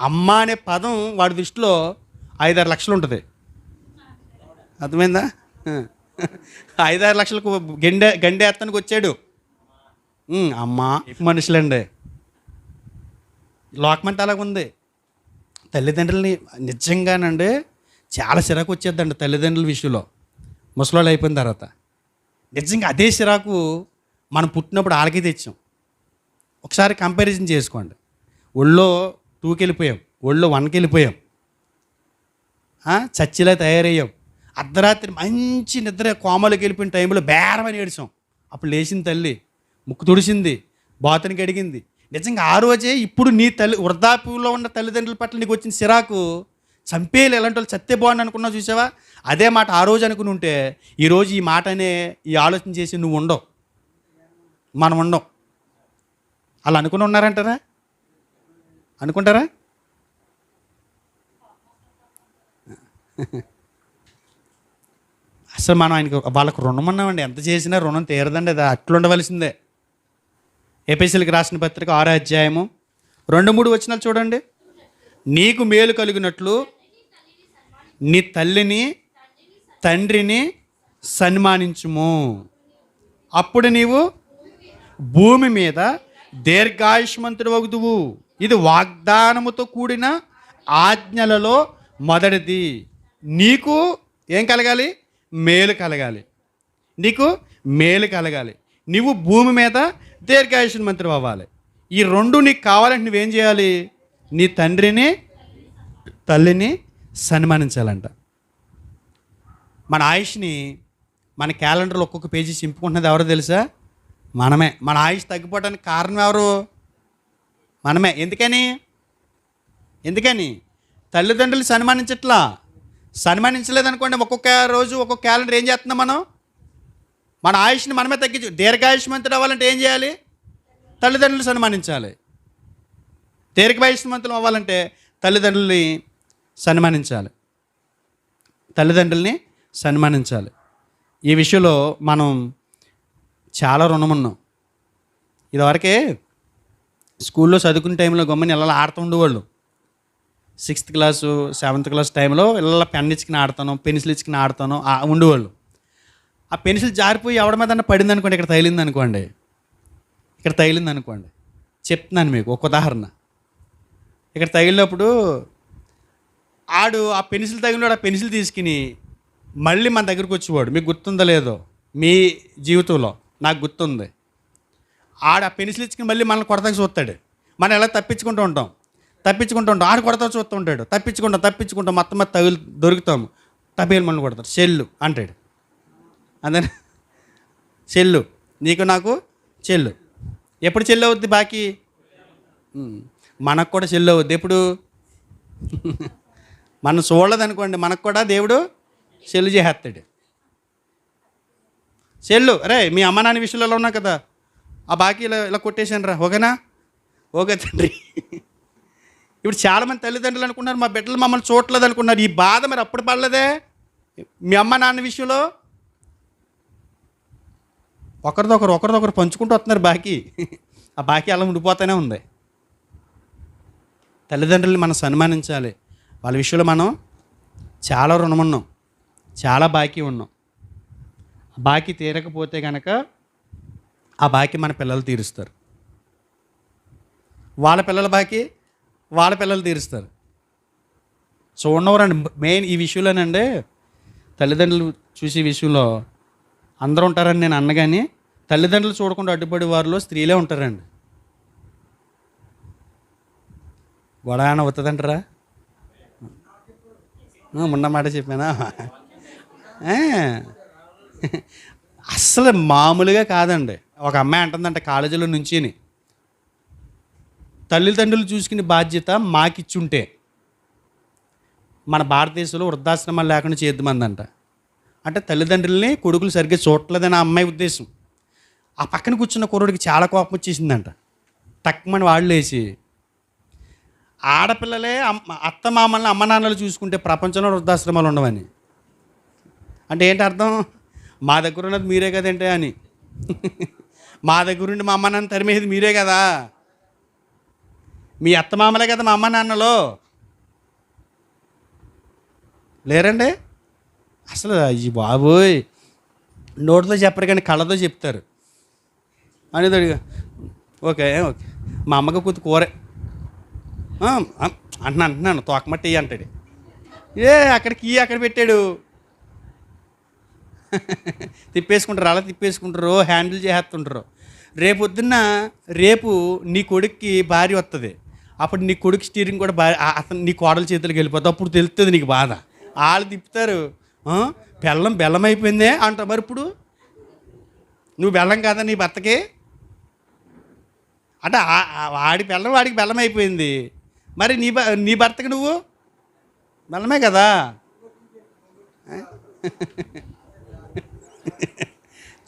అమ్మ అనే పదం వాడి దృష్టిలో 5-6 లక్షలు ఉంటుంది. అర్థమైందా? 5-6 లక్షలకు గండే ఎత్తానికి వచ్చాడు. అమ్మ మనుషులండి. లోకమంతా అలాగ ఉంది. తల్లిదండ్రులని నిజంగానండి చాలా చిరాకు వచ్చేద్దండి తల్లిదండ్రుల విషయంలో. ముసలోళ్ళు అయిపోయిన తర్వాత నిజంగా అదే చిరాకు మనం పుట్టినప్పుడు వాళ్ళకి తెచ్చాం. ఒకసారి కంపారిజన్ చేసుకోండి. ఒళ్ళో 2కి వెళ్ళిపోయాం, ఒళ్ళో 1కి వెళ్ళిపోయాం, చచ్చిలా తయారయ్యాం. అర్ధరాత్రి మంచి నిద్ర కోమలోకి వెళ్ళిపోయిన టైంలో బేరమని ఏడ్చాం. అప్పుడు లేచిన తల్లి ముక్కు తుడిసింది, బాతునికి అడిగింది. నిజంగా ఆ రోజే ఇప్పుడు నీ వృద్ధాప్యంలో ఉన్న తల్లిదండ్రుల పట్ల నీకు వచ్చిన చిరాకు చంపేయాలి, ఎలాంటి వాళ్ళు చస్తే బాగుండి అనుకున్నావు చూసావా? అదే మాట ఆ రోజు అనుకుని ఉంటే ఈరోజు ఈ మాట అనే ఈ ఆలోచన చేసి నువ్వు ఉండవు, మనం ఉండం. అలా అనుకుని ఉన్నారంటారా? అనుకుంటారా? అసలు మనం వాళ్ళకు రుణం ఉన్నామండి. ఎంత చేసినా రుణం తీరదండి. అది అట్లా ఉండవలసిందే. ఎఫెసీయులకు రాసిన పత్రిక 6వ అధ్యాయము 2-3 వచనాలు చూడండి. నీకు మేలు కలిగినట్లు నీ తల్లిని తండ్రిని సన్మానించుము, అప్పుడు నీవు భూమి మీద దీర్ఘాయుష్మంతుడు వగుదువు. ఇది వాగ్దానముతో కూడిన ఆజ్ఞలలో మొదటిది. నీకు ఏం కలగాలి? మేలు కలగాలి. నీకు మేలు కలగాలి. నువ్వు భూమి మీద దీర్ఘాయుష్మంతుడు అవ్వాలి. ఈ రెండు నీకు కావాలంటే నువ్వేం చేయాలి? నీ తండ్రిని తల్లిని సన్మానించాలంట. మన ఆయుష్ని మన క్యాలెండర్లో ఒక్కొక్క పేజీ చింపుకుంటున్నది ఎవరో తెలుసా? మనమే. మన ఆయుష్ తగ్గిపోవడానికి కారణం ఎవరు? మనమే. ఎందుకని తల్లిదండ్రులు సన్మానించలేదనుకోండి, ఒక్కొక్క రోజు ఒక్కొక్క క్యాలెండర్ ఏం చేస్తున్నాం మనం? మన ఆయుష్ని మనమే తగ్గించు. దీర్ఘాయుష్మంతుడు అవ్వాలంటే ఏం చేయాలి? తల్లిదండ్రులు సన్మానించాలి. దీర్ఘాయుష్మంతులు అవ్వాలంటే తల్లిదండ్రుల్ని సన్మానించాలి. ఈ విషయంలో మనం చాలా రుణం ఉన్నాం. ఇదివరకే స్కూల్లో చదువుకునే టైంలో గమ్మని ఇలా ఆడుతూ ఉండేవాళ్ళు. 6th క్లాసు 7th క్లాస్ టైంలో ఇలా పెన్ ఇచ్చుకుని ఆడతాను, పెన్సిల్ ఇచ్చుకుని ఆడతాను ఉండేవాళ్ళు. ఆ పెన్సిల్ జారిపోయి ఎవడ మీద పడింది అనుకోండి, ఇక్కడ తగిలింది అనుకోండి. చెప్తున్నాను మీకు ఒక ఉదాహరణ. ఇక్కడ తగిలినప్పుడు ఆడు ఆ పెన్సిల్ తగిలినాడు, ఆ పెన్సిల్ తీసుకుని మళ్ళీ మన దగ్గరకు వచ్చేవాడు. మీకు గుర్తుందో లేదో మీ జీవితంలో, నాకు గుర్తుంది. ఆడు ఆ పెన్సిల్ ఇచ్చుకుని మళ్ళీ మనల్ని కొడతాకి చూస్తాడు. మనం ఎలా తప్పించుకుంటూ ఉంటాం. ఆడు కొడతా చూస్తూ ఉంటాడు. తప్పించుకుంటాం మొత్తం దొరుకుతాము. తప్పేలు మనల్ని కొడతాడు. చెల్లు అంటాడు. అదే చెల్లు, నీకు నాకు చెల్లు. ఎప్పుడు చెల్లు అవుద్ది? బాకీ మనకు కూడా చెల్లు అవుద్ది. ఎప్పుడు మనం చూడలేదనుకోండి, మనకు కూడా దేవుడు చెల్లు చేసేస్తాడు. చెల్లు, అరే మీ అమ్మ నాన్న విషయంలో ఉన్నా కదా, ఆ బాకీ ఇలా కొట్టేశాను రా, ఓకేనా? ఓకే తండ్రి. ఇప్పుడు చాలామంది తల్లిదండ్రులు అనుకున్నారు మా బిడ్డలు మమ్మల్ని చూడలేదు అనుకున్నారు. ఈ బాధ మరి అప్పుడు పడలేదే మీ అమ్మ నాన్న విషయంలో? ఒకరిదొకరు పంచుకుంటూ వస్తున్నారు బాకీ. ఆ బాకీ అలా ఉండిపోతూనే ఉంది. తల్లిదండ్రులని మనం సన్మానించాలి. వాళ్ళ విషయంలో మనం చాలా రుణం ఉన్నాం, చాలా బాకీ ఉన్నాం. బాకీ తీరకపోతే కనుక ఆ బాకీ మన పిల్లలు తీరుస్తారు. వాళ్ళ పిల్లల బాకీ వాళ్ళ పిల్లలు తీరుస్తారు. చూడనవరండి. మెయిన్ ఈ విషయంలోనండి, తల్లిదండ్రులు చూసే విషయంలో అందరూ ఉంటారని నేను అన్నగాని, తల్లిదండ్రులు చూడకుండా అడ్డుపడే వారిలో స్త్రీలే ఉంటారండి. గొడవ ఏమైనా అవుతుందంటారా? మొన్న మాట చెప్పానా? అస్సలు మామూలుగా కాదండి. ఒక అమ్మాయి అంటుందంట కాలేజీలో నుంచిని, తల్లిదండ్రులు చూసుకునే బాధ్యత మాకిచ్చుంటే మన భారతదేశంలో వృద్ధాశ్రమాలు లేకుండా చేద్దామందంట. అంటే తల్లిదండ్రుల్ని కొడుకులు సరిగ్గా చూడలేదని ఆ అమ్మాయి ఉద్దేశం. ఆ పక్కన కూర్చున్న కుర్రోడికి చాలా కోపం వచ్చేసిందంట. తక్కువని వాళ్ళు వేసి, ఆడపిల్లలే అత్త మామల్ని అమ్మ నాన్నలు చూసుకుంటే ప్రపంచంలో వృద్ధాశ్రమాలు ఉండవని. అంటే ఏంటి అర్థం? మా దగ్గర ఉన్నది మీరే కదంటే అని. మా దగ్గర ఉండి మా అమ్మ నాన్న తరిమేది మీరే కదా, మీ అత్త మామలే కదా మా అమ్మ నాన్నలో లేరండి. అసలు ఈ బాబోయ్, నోటితో చెప్పరు కానీ కళ్ళతో చెప్తారు అనేది. అడిగా ఓకే ఓకే మా అమ్మకి కూరే అంటున్నాను తోకమట్టి అంటాడు. అక్కడికి అక్కడ పెట్టాడు. తిప్పేసుకుంటారు, అలా తిప్పేసుకుంటారు, హ్యాండిల్ చేస్తుంటారు. రేపు నీ కొడుక్కి భార్య వస్తుంది. అప్పుడు నీ కొడుకు స్టీరింగ్ కూడా అతను నీ కోడల చేతులకు వెళ్ళిపోతుంది. అప్పుడు తెలుస్తుంది నీకు బాధ. వాళ్ళు తిప్పుతారు, బెల్లం అయిపోయిందే అంటావు. మరి ఇప్పుడు నువ్వు బెల్లం కాదా నీ భర్తకి? అంటే వాడికి బెల్లం అయిపోయింది. మరి నీ భర్తకి నువ్వు బెల్లమే కదా.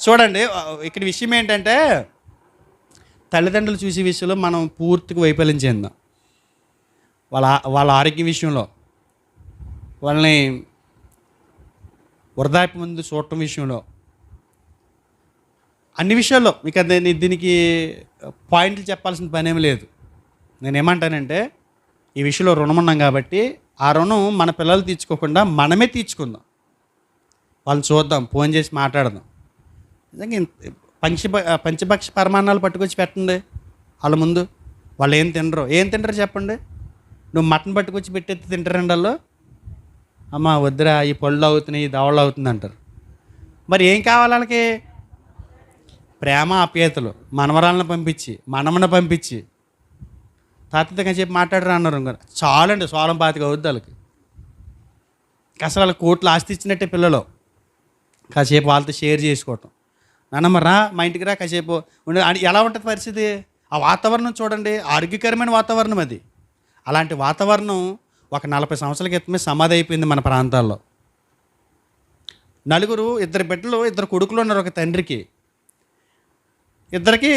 చూడండి, ఇక్కడ విషయం ఏంటంటే, తల్లిదండ్రులు చూసే విషయంలో మనం పూర్తిగా వైఫల్యం చెందాం. వాళ్ళ ఆరోగ్య విషయంలో, వాళ్ళని వృద్ధాప్య ముందు చూడటం విషయంలో, అన్ని విషయాల్లో మీకు దీనికి పాయింట్లు చెప్పాల్సిన పనేమి లేదు. నేనేమంటానంటే, ఈ విషయంలో రుణం ఉన్నాం కాబట్టి ఆ రుణం మన పిల్లలు తీర్చుకోకుండా మనమే తీర్చుకుందాం. వాళ్ళని చూద్దాం, ఫోన్ చేసి మాట్లాడదాం. నిజంగా పంచభక్ష పరమాన్నాలు పట్టుకొచ్చి పెట్టండి వాళ్ళ ముందు. వాళ్ళు ఏం తినరు చెప్పండి. నువ్వు మటన్ పట్టుకొచ్చి పెట్టేది తింటారండి వాళ్ళు. అమ్మ వద్దురా, ఈ పళ్ళు అవుతున్నాయి, ఈ దవళ్ళు అవుతుంది అంటారు. మరి ఏం కావాలి వాళ్ళకి? ప్రేమ ఆప్యాయతలు. మనవరాలను పంపించి, మనమను పంపించి తాతగా చెప్పి మాట్లాడరా అన్నారు. చాలండి, సోలం పాతిక అవుద్ది వాళ్ళకి. అసలు వాళ్ళకి కోట్లు ఆస్తి ఇచ్చినట్టే పిల్లలు. కాసేపు వాళ్ళతో షేర్ చేసుకోవటం. నాన్నమ్మ రా, మా ఇంటికి రా, కాసేపు ఉండే. ఎలా ఉంటుంది పరిస్థితి? ఆ వాతావరణం చూడండి, ఆరోగ్యకరమైన వాతావరణం అది. అలాంటి వాతావరణం ఒక 40 సంవత్సరాల క్రితమే సమాధి అయిపోయింది మన ప్రాంతాల్లో. ఇద్దరు బిడ్డలు, 2 కొడుకులు ఉన్నారు ఒక తండ్రికి. ఇద్దరికి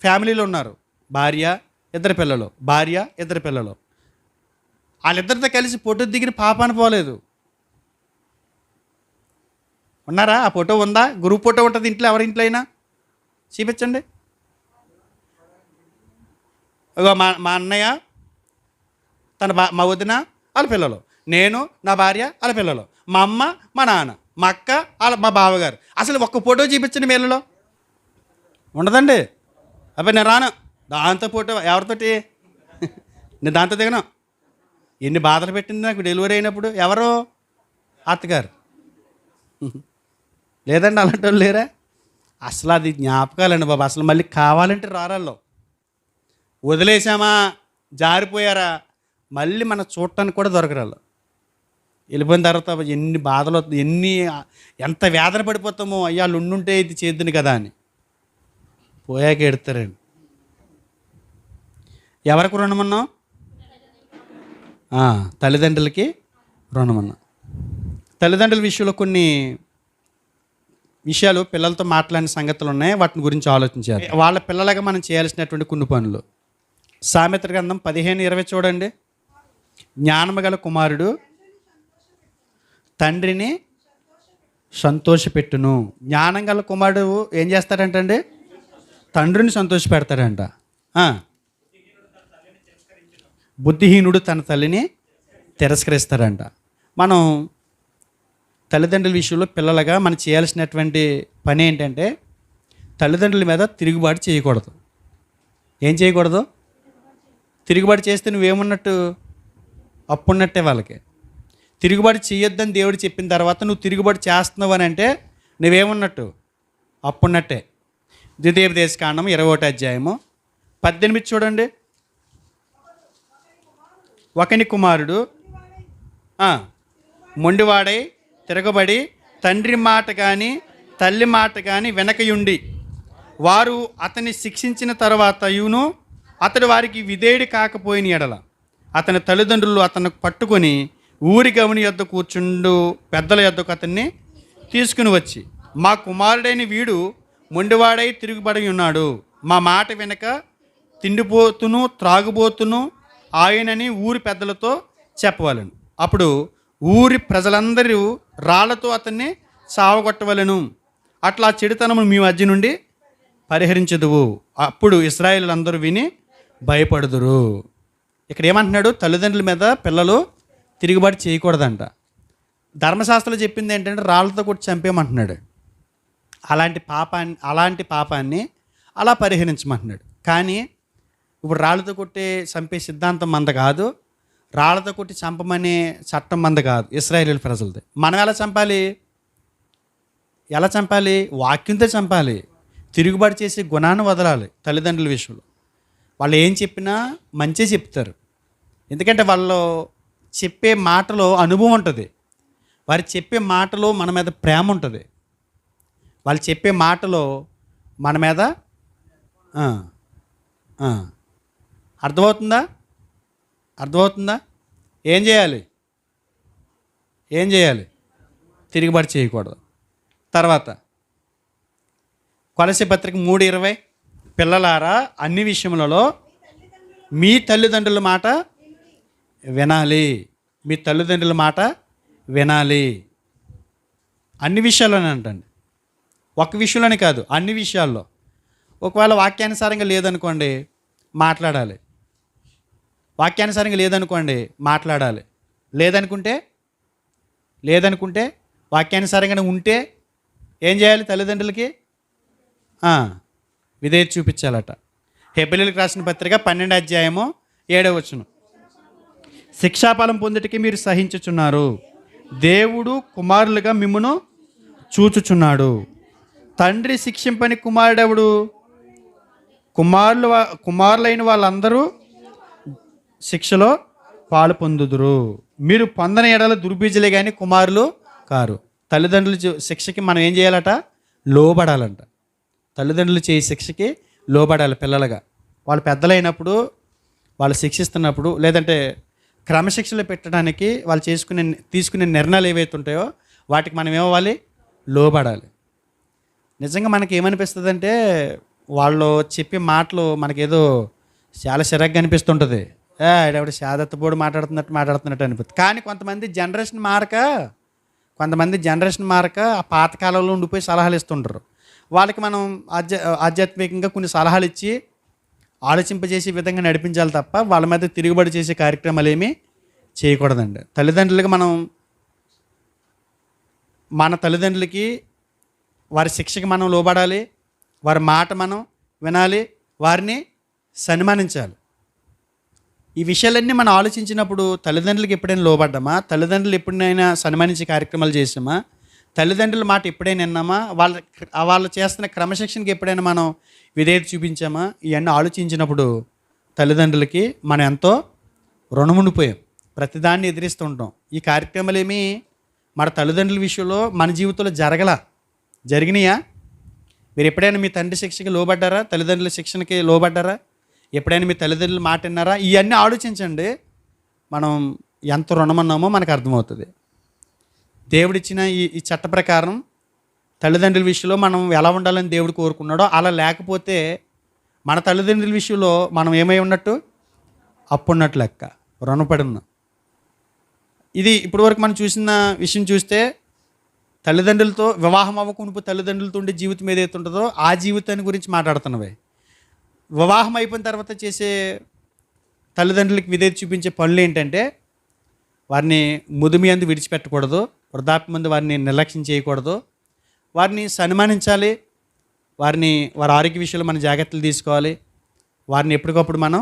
ఫ్యామిలీలు ఉన్నారు, భార్య 2 పిల్లలు, భార్య 2 పిల్లలు. వాళ్ళిద్దరితో కలిసి ఫోటో దిగిన పాపాన పోలేదు. ఉన్నారా? ఆ ఫోటో ఉందా? గ్రూప్ ఫోటో ఉంటుంది ఇంట్లో, ఎవరింట్లో అయినా చూపించండి. మా అన్నయ్య, మా వదిన, వాళ్ళ పిల్లలు, నేను, నా భార్య, వాళ్ళ పిల్లలు, మా అమ్మ, మా నాన్న, మా అక్క, మా బావగారు. అసలు ఒక్క ఫోటో చూపించండి మేళ్ళలో. ఉండదండి. అబ్బాయి నేను రాను దాంతో ఫోటో. ఎవరితోటి? నేను దాంతో దిగను. ఎన్ని బాధలు పెట్టింది నాకు డెలివరీ అయినప్పుడు. ఎవరు? అత్తగారు. లేదండి, అలాంటి వాళ్ళు లేరా? అసలు అది జ్ఞాపకాలండి బాబు. అసలు మళ్ళీ కావాలంటే రారాల్లో. వదిలేసామా, జారిపోయారా, మళ్ళీ మనం చూడటానికి కూడా దొరకరాళ్ళు. వెళ్ళిపోయిన తర్వాత ఎన్ని బాధలు, ఎంత వేదన పడిపోతామో. అయ్యా వాళ్ళు ఉండుంటే ఇది చేద్దును కదా అని. పోయాక ఎడతారండి. ఎవరికి రుణమన్నాం? తల్లిదండ్రులకి రుణమన్నాం. తల్లిదండ్రుల విషయంలో కొన్ని విషయాలు పిల్లలతో మాట్లాడిన సంగతులు ఉన్నాయి. వాటిని గురించి ఆలోచించాలి. వాళ్ళ పిల్లలుగా మనం చేయాల్సినటువంటి కొన్ని పనులు. సామెతల గ్రంథం 15:20 చూడండి. జ్ఞానము గల కుమారుడు తండ్రిని సంతోషపెట్టును. జ్ఞానం గల కుమారుడు ఏం చేస్తాడంటండి? తండ్రిని సంతోషపెడతాడంట. బుద్ధిహీనుడు తన తల్లిని తిరస్కరిస్తాడంట. మనం తల్లిదండ్రుల విషయంలో పిల్లలుగా మనం చేయాల్సినటువంటి పని ఏంటంటే, తల్లిదండ్రుల మీద తిరుగుబాటు చేయకూడదు. ఏం చేయకూడదు? తిరుగుబాటు చేస్తే నువ్వేమున్నట్టు? అప్పున్నట్టే వాళ్ళకి. తిరుగుబాటు చేయొద్దని దేవుడు చెప్పిన తర్వాత నువ్వు తిరుగుబాటు చేస్తున్నావు అని అంటే నువ్వేమున్నట్టు? అప్పున్నట్టే. ద్వితీయోపదేశకాండం 21వ అధ్యాయము 18 చూడండి. ఒకని కుమారుడు మొండివాడై తిరగబడి తండ్రి మాట కానీ తల్లి మాట కానీ వెనకయుండి వారు అతన్ని శిక్షించిన తర్వాతయును అతడు వారికి విధేయుడు కాకపోయిన ఎడల అతని తల్లిదండ్రులు అతను పట్టుకొని ఊరి గవని యొద్ద కూర్చుండు పెద్దల యొద్దకు అతన్ని తీసుకుని వచ్చి, మా కుమారుడైన వీడు మొండివాడై తిరుగుబడి ఉన్నాడు, మా మాట వెనక తిండిపోతును త్రాగుబోతును ఆయనని ఊరి పెద్దలతో చెప్పవలను. అప్పుడు ఊరి ప్రజలందరూ రాళ్లతో అతన్ని సావగొట్టవలను. అట్లా చెడుతనము మీ మధ్య నుండి పరిహరించదువు. అప్పుడు ఇశ్రాయేలులందరూ విని భయపడుదురు. ఇక్కడ ఏమంటున్నాడు? తల్లిదండ్రుల మీద పిల్లలు తిరుగుబాటు చేయకూడదంట. ధర్మశాస్త్రంలో చెప్పింది ఏంటంటే రాళ్ళతో కొట్టి చంపేయమంటున్నాడు. అలాంటి పాపాన్ని అలా పరిహరించమంటున్నాడు. కానీ ఇప్పుడు రాళ్ళతో కొట్టి చంపే సిద్ధాంతం మంద కాదు, రాళ్ళతో కొట్టి చంపమనే చట్టం మంద కాదు, ఇశ్రాయేలు ప్రజలది. మనం ఎలా చంపాలి? వాక్యంతో చంపాలి. తిరుగుబాటు చేసి గుణాన్ని వదలాలి. తల్లిదండ్రుల విషయంలో వాళ్ళు ఏం చెప్పినా మంచి చెప్తారు. ఎందుకంటే వాళ్ళు చెప్పే మాటలో అనుభవం ఉంటుంది. వారు చెప్పే మాటలో మన మీద ప్రేమ ఉంటుంది. వాళ్ళు చెప్పే మాటలో మన మీద అర్థమవుతుందా? ఏం చేయాలి? తిరుగుబాటు చేయకూడదు. తర్వాత కొలస్సీ పత్రిక 3:20, పిల్లలారా అన్ని విషయములలో మీ తల్లిదండ్రుల మాట వినాలి. మీ తల్లిదండ్రుల మాట వినాలి. అన్ని విషయాల్లోనే అంటండి, ఒక విషయంలోనే కాదు, అన్ని విషయాల్లో. ఒకవేళ వాక్యానుసారంగా లేదనుకోండి మాట్లాడాలి. లేదనుకుంటే వాక్యానుసారంగా ఉంటే ఏం చేయాలి? తల్లిదండ్రులకి విధేయత చూపించాలట. హెబ్రీయులకు రాసిన పత్రిక 12వ అధ్యాయము 7వ వచనం, శిక్షాఫలం పొందుటకి మీరు సహించుచున్నారు, దేవుడు కుమారులుగా మిమ్మును చూచుచున్నాడు. తండ్రి శిక్షింపని కుమారుడెవడు? కుమారులైన వాళ్ళందరూ శిక్షలో పాలు పొందుదురు. మీరు పొందని ఎడల దుర్బీజులే కానీ కుమారులు కారు. తల్లిదండ్రుల శిక్షకి మనం ఏం చేయాలట? లోబడాలంట. తల్లిదండ్రులు చేసే శిక్షకి లోబడాలి పిల్లలుగా. వాళ్ళు పెద్దలైనప్పుడు, వాళ్ళు శిక్షిస్తున్నప్పుడు, లేదంటే క్రమశిక్షణలో పెట్టడానికి వాళ్ళు తీసుకునే నిర్ణయాలు ఏవైతే ఉంటాయో వాటికి మనం ఏమవ్వాలి? లోబడాలి. నిజంగా మనకి ఏమనిపిస్తుంది అంటే వాళ్ళు చెప్పే మాటలు మనకేదో చాలా చిరాగ్గా అనిపిస్తుంటుంది. ఆవిడ శాదత్తపోడు మాట్లాడుతున్నట్టు అనిపిస్తుంది. కానీ కొంతమంది జనరేషన్ మారక ఆ పాతకాలంలో ఉండిపోయి సలహాలు ఇస్తుంటారు. వాళ్ళకి మనం ఆధ్యాత్మికంగా కొన్ని సలహాలు ఇచ్చి ఆలోచింపజేసే విధంగా నడిపించాలి తప్ప వాళ్ళ మీద తిరుగుబడి చేసే కార్యక్రమాలు ఏమీ చేయకూడదండి. తల్లిదండ్రులకి మన తల్లిదండ్రులకి వారి శిక్షకి మనం లోబడాలి, వారి మాట మనం వినాలి, వారిని సన్మానించాలి. ఈ విషయాలన్నీ మనం ఆలోచించినప్పుడు తల్లిదండ్రులకి ఎప్పుడైనా లోబడ్డామా? తల్లిదండ్రులు ఎప్పుడైనా సన్మానించే కార్యక్రమాలు చేసామా? తల్లిదండ్రుల మాట ఎప్పుడైనా విన్నామా? వాళ్ళు చేస్తున్న క్రమశిక్షణకి ఎప్పుడైనా మనం విధేయత చూపించామా? ఇవన్నీ ఆలోచించినప్పుడు తల్లిదండ్రులకి మనం ఎంతో రుణముండిపోయాం. ప్రతిదాన్ని ఎదిరిస్తూ ఉంటాం. ఈ కార్యక్రమాలు ఏమీ మన తల్లిదండ్రుల విషయంలో మన జీవితంలో జరిగినాయా? మీరు ఎప్పుడైనా మీ తండ్రి శిక్షకి లోబడ్డారా? తల్లిదండ్రుల శిక్షణకి లోబడ్డారా? ఎప్పుడైనా మీ తల్లిదండ్రుల మాట విన్నారా? ఇవన్నీ ఆలోచించండి. మనం ఎంత రుణమన్నామో మనకు అర్థమవుతుంది. దేవుడిచ్చిన ఈ చట్ట ప్రకారం తల్లిదండ్రుల విషయంలో మనం ఎలా ఉండాలని దేవుడు కోరుకున్నాడో అలా లేకపోతే మన తల్లిదండ్రుల విషయంలో మనం ఏమై ఉన్నట్టు? అప్పున్నట్టు లెక్క, రుణపడి ఉన్నాం. ఇది ఇప్పటివరకు మనం చూసిన విషయం చూస్తే తల్లిదండ్రులతో వివాహం అవ్వకుండా తల్లిదండ్రులతో ఉండే జీవితం ఏదైతే ఉంటుందో ఆ జీవితాన్ని గురించి మాట్లాడుతున్నవే. వివాహం అయిపోయిన తర్వాత చేసే తల్లిదండ్రులకి విధేయత చూపించే పనులు ఏంటంటే వారిని ముదిమి అందు విడిచిపెట్టకూడదు, వృద్ధాప్య ముందు వారిని నిర్లక్ష్యం చేయకూడదు, వారిని సన్మానించాలి, వారి ఆరోగ్య విషయంలో మనం జాగ్రత్తలు తీసుకోవాలి, వారిని ఎప్పటికప్పుడు మనం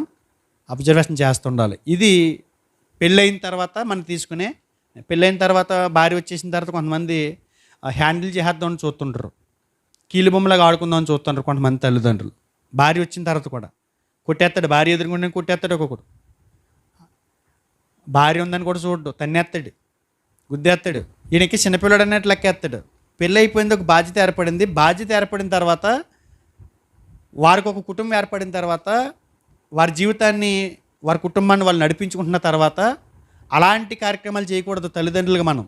అబ్జర్వేషన్ చేస్తుండాలి. ఇది పెళ్ళైన తర్వాత మనం తీసుకునే పెళ్ళైన తర్వాత భార్య వచ్చేసిన తర్వాత కొంతమంది హ్యాండిల్ చేసేద్దామని చూస్తుంటారు, కీలు బొమ్మలాగా ఆడుకుందామని చూస్తుంటారు కొంతమంది తల్లిదండ్రులు. భార్య వచ్చిన తర్వాత కూడా కొట్టేస్తాడు, భార్య ఎదురుకుండా కొట్టేస్తాడు, ఒక్కొక్కడు భార్య ఉందని కూడా చూడ్డు, తన్నేస్తాడు, గుద్దేస్తాడు, ఈయనకి చిన్నపిల్లడు అన్నట్టు లెక్కేస్తాడు. పెళ్ళి అయిపోయింది, ఒక బాధ్యత ఏర్పడింది. బాధ్యత ఏర్పడిన తర్వాత వారికి ఒక కుటుంబం ఏర్పడిన తర్వాత వారి జీవితాన్ని, వారి కుటుంబాన్ని వాళ్ళు నడిపించుకుంటున్న తర్వాత అలాంటి కార్యక్రమాలు చేయకూడదు తల్లిదండ్రులుగా మనం.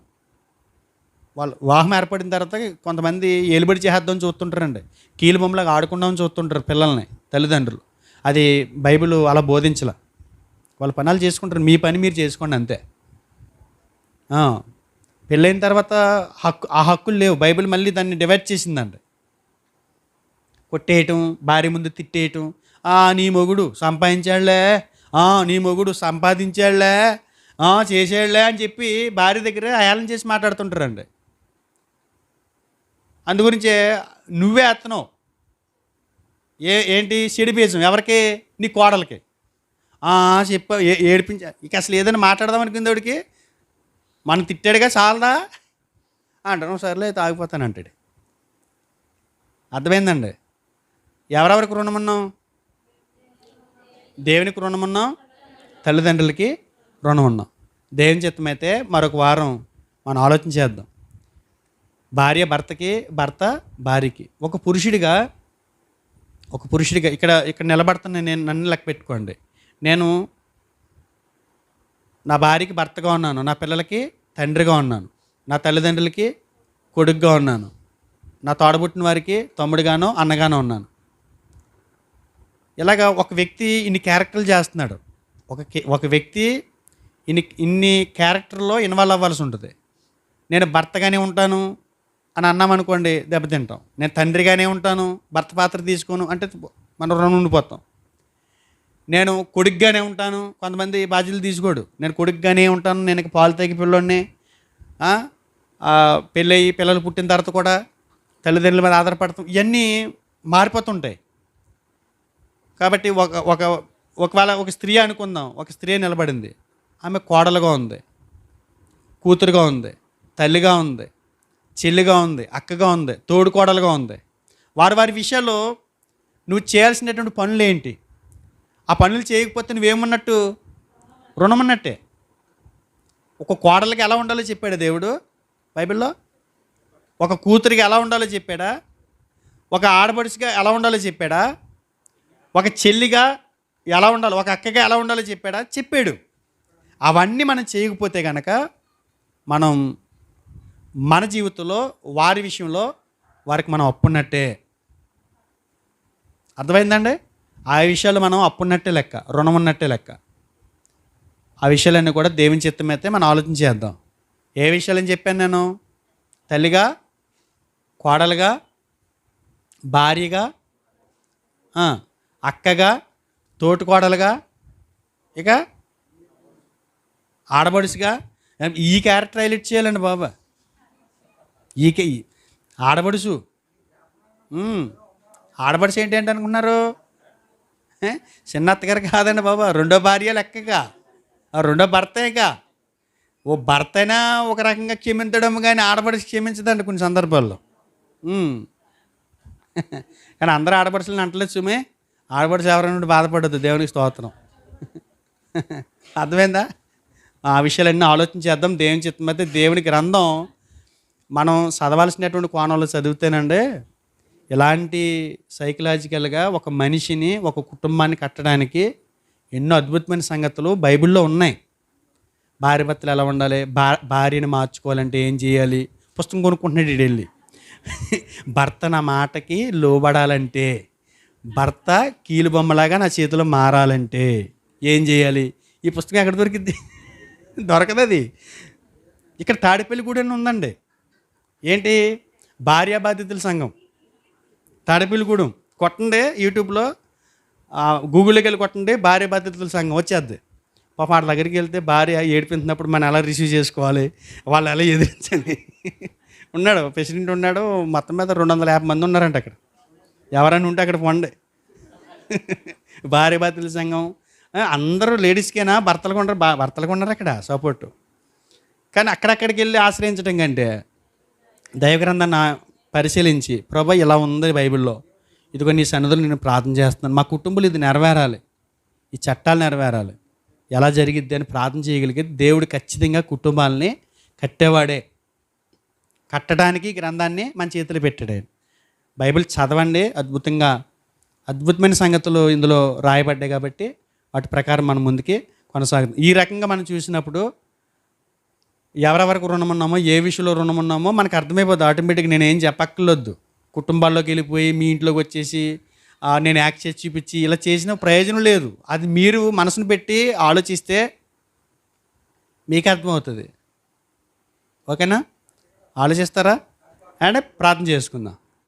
వాళ్ళు వివాహం ఏర్పడిన తర్వాత కొంతమంది ఏలుబడి చేద్దామని చూస్తుంటారండి, కీలు బొమ్మలాగా ఆడుకుందామని చూస్తుంటారు పిల్లల్ని తల్లిదండ్రులు. అది బైబిల్ అలా బోధించలా. వాళ్ళ పనులు చేసుకుంటారు, మీ పని మీరు చేసుకోండి అంతే. పెళ్ళైన తర్వాత ఆ హక్కులు లేవు. బైబిల్ మళ్ళీ దాన్ని డివైడ్ చేసిందండి. కొట్టేయటం, భార్య ముందు తిట్టేయటం, నీ మొగుడు సంపాదించాడులే, నీ మొగుడు సంపాదించాడులే, చేసాడులే అని చెప్పి భార్య దగ్గర హేళన చేసి మాట్లాడుతుంటారండి. అందుగురించే నువ్వే ఎత్తనవు. ఏంటి చెడు బీజం ఎవరికి? నీ కోడలకి. చెప్ప ఏడిపించ ఇక అసలు ఏదైనా మాట్లాడదాం అనుకుంది వాడికి, మనం తిట్టాడుగా చాలదా అంటాను, సర్లే తాగిపోతాను అంటాడు. అర్థమైందండి? ఎవరెవరికి రుణమున్నాం? దేవునికి రుణమున్నాం, తల్లిదండ్రులకి రుణం ఉన్నాం. దేవుని చిత్తమైతే మరొక వారం మనం ఆలోచన చేద్దాం. భార్య భర్తకి, భర్త భార్యకి. ఒక పురుషుడిగా ఇక్కడ నిలబడుతున్న నేను, నన్ను లెక్క పెట్టుకోండి. నేను నా భార్యకి భర్తగా ఉన్నాను, నా పిల్లలకి తండ్రిగా ఉన్నాను, నా తల్లిదండ్రులకి కొడుకుగా ఉన్నాను, నా తోడబుట్టిన వారికి తమ్ముడిగానో అన్నగానో ఉన్నాను. ఇలాగా ఒక వ్యక్తి ఇన్ని క్యారెక్టర్లు చేస్తున్నాడు. ఒక వ్యక్తి ఇన్ని క్యారెక్టర్లో ఇన్వాల్వ్ అవ్వాల్సి ఉంటుంది. నేను భర్తగానే ఉంటాను అని అన్నామనుకోండి, దెబ్బతింటాం. నేను తండ్రిగానే ఉంటాను, భర్త పాత్ర తీసుకోను అంటే మనం రుణం ఉండిపోతాం. నేను కొడుకుగానే ఉంటాను, కొంతమంది బాధ్యతలు తీసుకోడు. నేను కొడుకుగానే ఉంటాను, నేను పాలు తాగి పిల్లోడిని. పెళ్ళయి పిల్లలు పుట్టిన తర్వాత కూడా తల్లిదండ్రుల మీద ఆధారపడతాం. ఇవన్నీ మారిపోతుంటాయి. కాబట్టి ఒకవేళ ఒక స్త్రీ అనుకుందాం, ఒక స్త్రీ నిలబడింది, ఆమె కోడలుగా ఉంది, కూతురుగా ఉంది, తల్లిగా ఉంది, చెల్లిగా ఉంది, అక్కగా ఉంది, తోడు కోడలుగా ఉంది. వారి విషయాల్లో నువ్వు చేయాల్సినటువంటి పనులు ఏంటి? ఆ పనులు చేయకపోతే నువ్వేమన్నట్టు? రుణమన్నట్టే. ఒక కోడలికి ఎలా ఉండాలో చెప్పాడు దేవుడు బైబిల్లో, ఒక కూతురికి ఎలా ఉండాలో చెప్పాడా, ఒక ఆడపడుచుగా ఎలా ఉండాలో చెప్పాడా, ఒక చెల్లిగా ఎలా ఉండాలో, ఒక అక్కగా ఎలా ఉండాలో చెప్పాడా? చెప్పాడు. అవన్నీ మనం చేయకపోతే కనుక మనం మన జీవితంలో వారి విషయంలో వారికి మనం అప్పున్నట్టే. అర్థమైందండి? ఆ విషయాలు మనం అప్పున్నట్టే లెక్క, రుణం ఉన్నట్టే లెక్క. ఆ విషయాలన్నీ కూడా దేవుని చిత్తం అయితే మనం ఆలోచన చేద్దాం. ఏ విషయాలని చెప్పాను నేను? తల్లిగా, కోడలుగా, భార్యగా, అక్కగా, తోటి కోడలుగా, ఇక ఆడబడుసుగా. ఈ క్యారెక్టర్ హైలైట్ చేయాలండి బాబా. ఆడబడుసు ఆడబడుసు ఏంటి అనుకున్నారు? చిన్న అత్తగారు కాదండి బాబా, రెండో భార్య లెక్కగా, రెండో భర్తేగా. ఓ భర్తైనా ఒక రకంగా క్షమించడం, కానీ ఆడబడుసు క్షమించదండి కొన్ని సందర్భాల్లో. కానీ అందరూ ఆడబడుసులను అంటలేదు సుమే. ఆడబడుసు ఎవరైనా బాధపడద్దు, దేవునికి స్తోత్రం. అర్థమైందా? ఆ విషయాలన్నీ ఆలోచించేద్దాం. దేవుని చిత్తం అయితే దేవుని గ్రంథం మనం చదవాల్సినటువంటి కోణంలో చదివితేనండి ఇలాంటి సైకలాజికల్గా ఒక మనిషిని, ఒక కుటుంబాన్ని కట్టడానికి ఎన్నో అద్భుతమైన సంగతులు బైబిల్లో ఉన్నాయి. భార్య భర్తలు ఎలా ఉండాలి, భార్యని మార్చుకోవాలంటే ఏం చేయాలి, పుస్తకం కొనుక్కుంటున్నాడు వెళ్ళి. భర్త నా మాటకి లోబడాలంటే, భర్త కీలు బొమ్మలాగా నా చేతిలో మారాలంటే ఏం చేయాలి? ఈ పుస్తకం ఎక్కడ దొరికింది? దొరకదు. అది ఇక్కడ తాడిపల్లిగూడెం ఉందండి. ఏంటి? భార్యా బాధితుల సంఘం తాడిపల్లిగూడెం. కొట్టండి యూట్యూబ్లో, గూగుల్లోకి వెళ్ళి కొట్టండి, భార్య బాధితుల సంఘం వచ్చేద్ది. పాపం వాళ్ళ దగ్గరికి వెళ్తే భార్య ఏడిపించినప్పుడు మనం ఎలా రిసీవ్ చేసుకోవాలి, వాళ్ళు ఎలా ఎదిరించండి. ఉన్నాడు ప్రెసిడెంట్, ఉన్నాడు. మొత్తం మీద 250 మంది ఉన్నారంట అక్కడ. ఎవరైనా ఉంటే అక్కడ పోండి. భార్య బాధితుల సంఘం అందరూ లేడీస్కేనా? భర్తలకు ఉన్నారు అక్కడ సపోర్టు. కానీ అక్కడక్కడికి వెళ్ళి ఆశ్రయించడం కంటే దైవగ్రంథాన్ని పరిశీలించి ప్రభా ఇలా ఉంది బైబిల్లో, ఇదిగో నీ సన్నిధిలో నేను ప్రార్థన చేస్తున్నాను, మా కుటుంబాలు ఇది నెరవేరాలి, ఈ చట్టాలు నెరవేరాలి, ఎలా జరిగిద్ది అని ప్రార్థన చేయగలిగితే దేవుడు ఖచ్చితంగా కుటుంబాలని కట్టేవాడే. కట్టడానికి గ్రంథాన్ని మన చేతిలో పెట్టాడు. బైబిల్ చదవండి, అద్భుతమైన సంగతులు ఇందులో రాయబడ్డాయి కాబట్టి వాటి ప్రకారం మనం ముందుకి కొనసాగుతుంది. ఈ రకంగా మనం చూసినప్పుడు ఎవరెవరికి రుణం ఉన్నామో, ఏ విషయంలో రుణం ఉన్నామో మనకు అర్థమైపోద్ది ఆటోమేటిక్గా. నేనేం చెప్పక్కర్లేదు. కుటుంబాల్లోకి వెళ్ళిపోయి మీ ఇంట్లోకి వచ్చేసి నేను యాక్ట్ చేసి చూపించి ఇలా చేసిన ప్రయోజనం లేదు. అది మీరు మనసును పెట్టి ఆలోచిస్తే మీకు అర్థమవుతుంది. ఓకేనా? ఆలోచిస్తారా? అంటే ప్రార్థన చేసుకుందాం.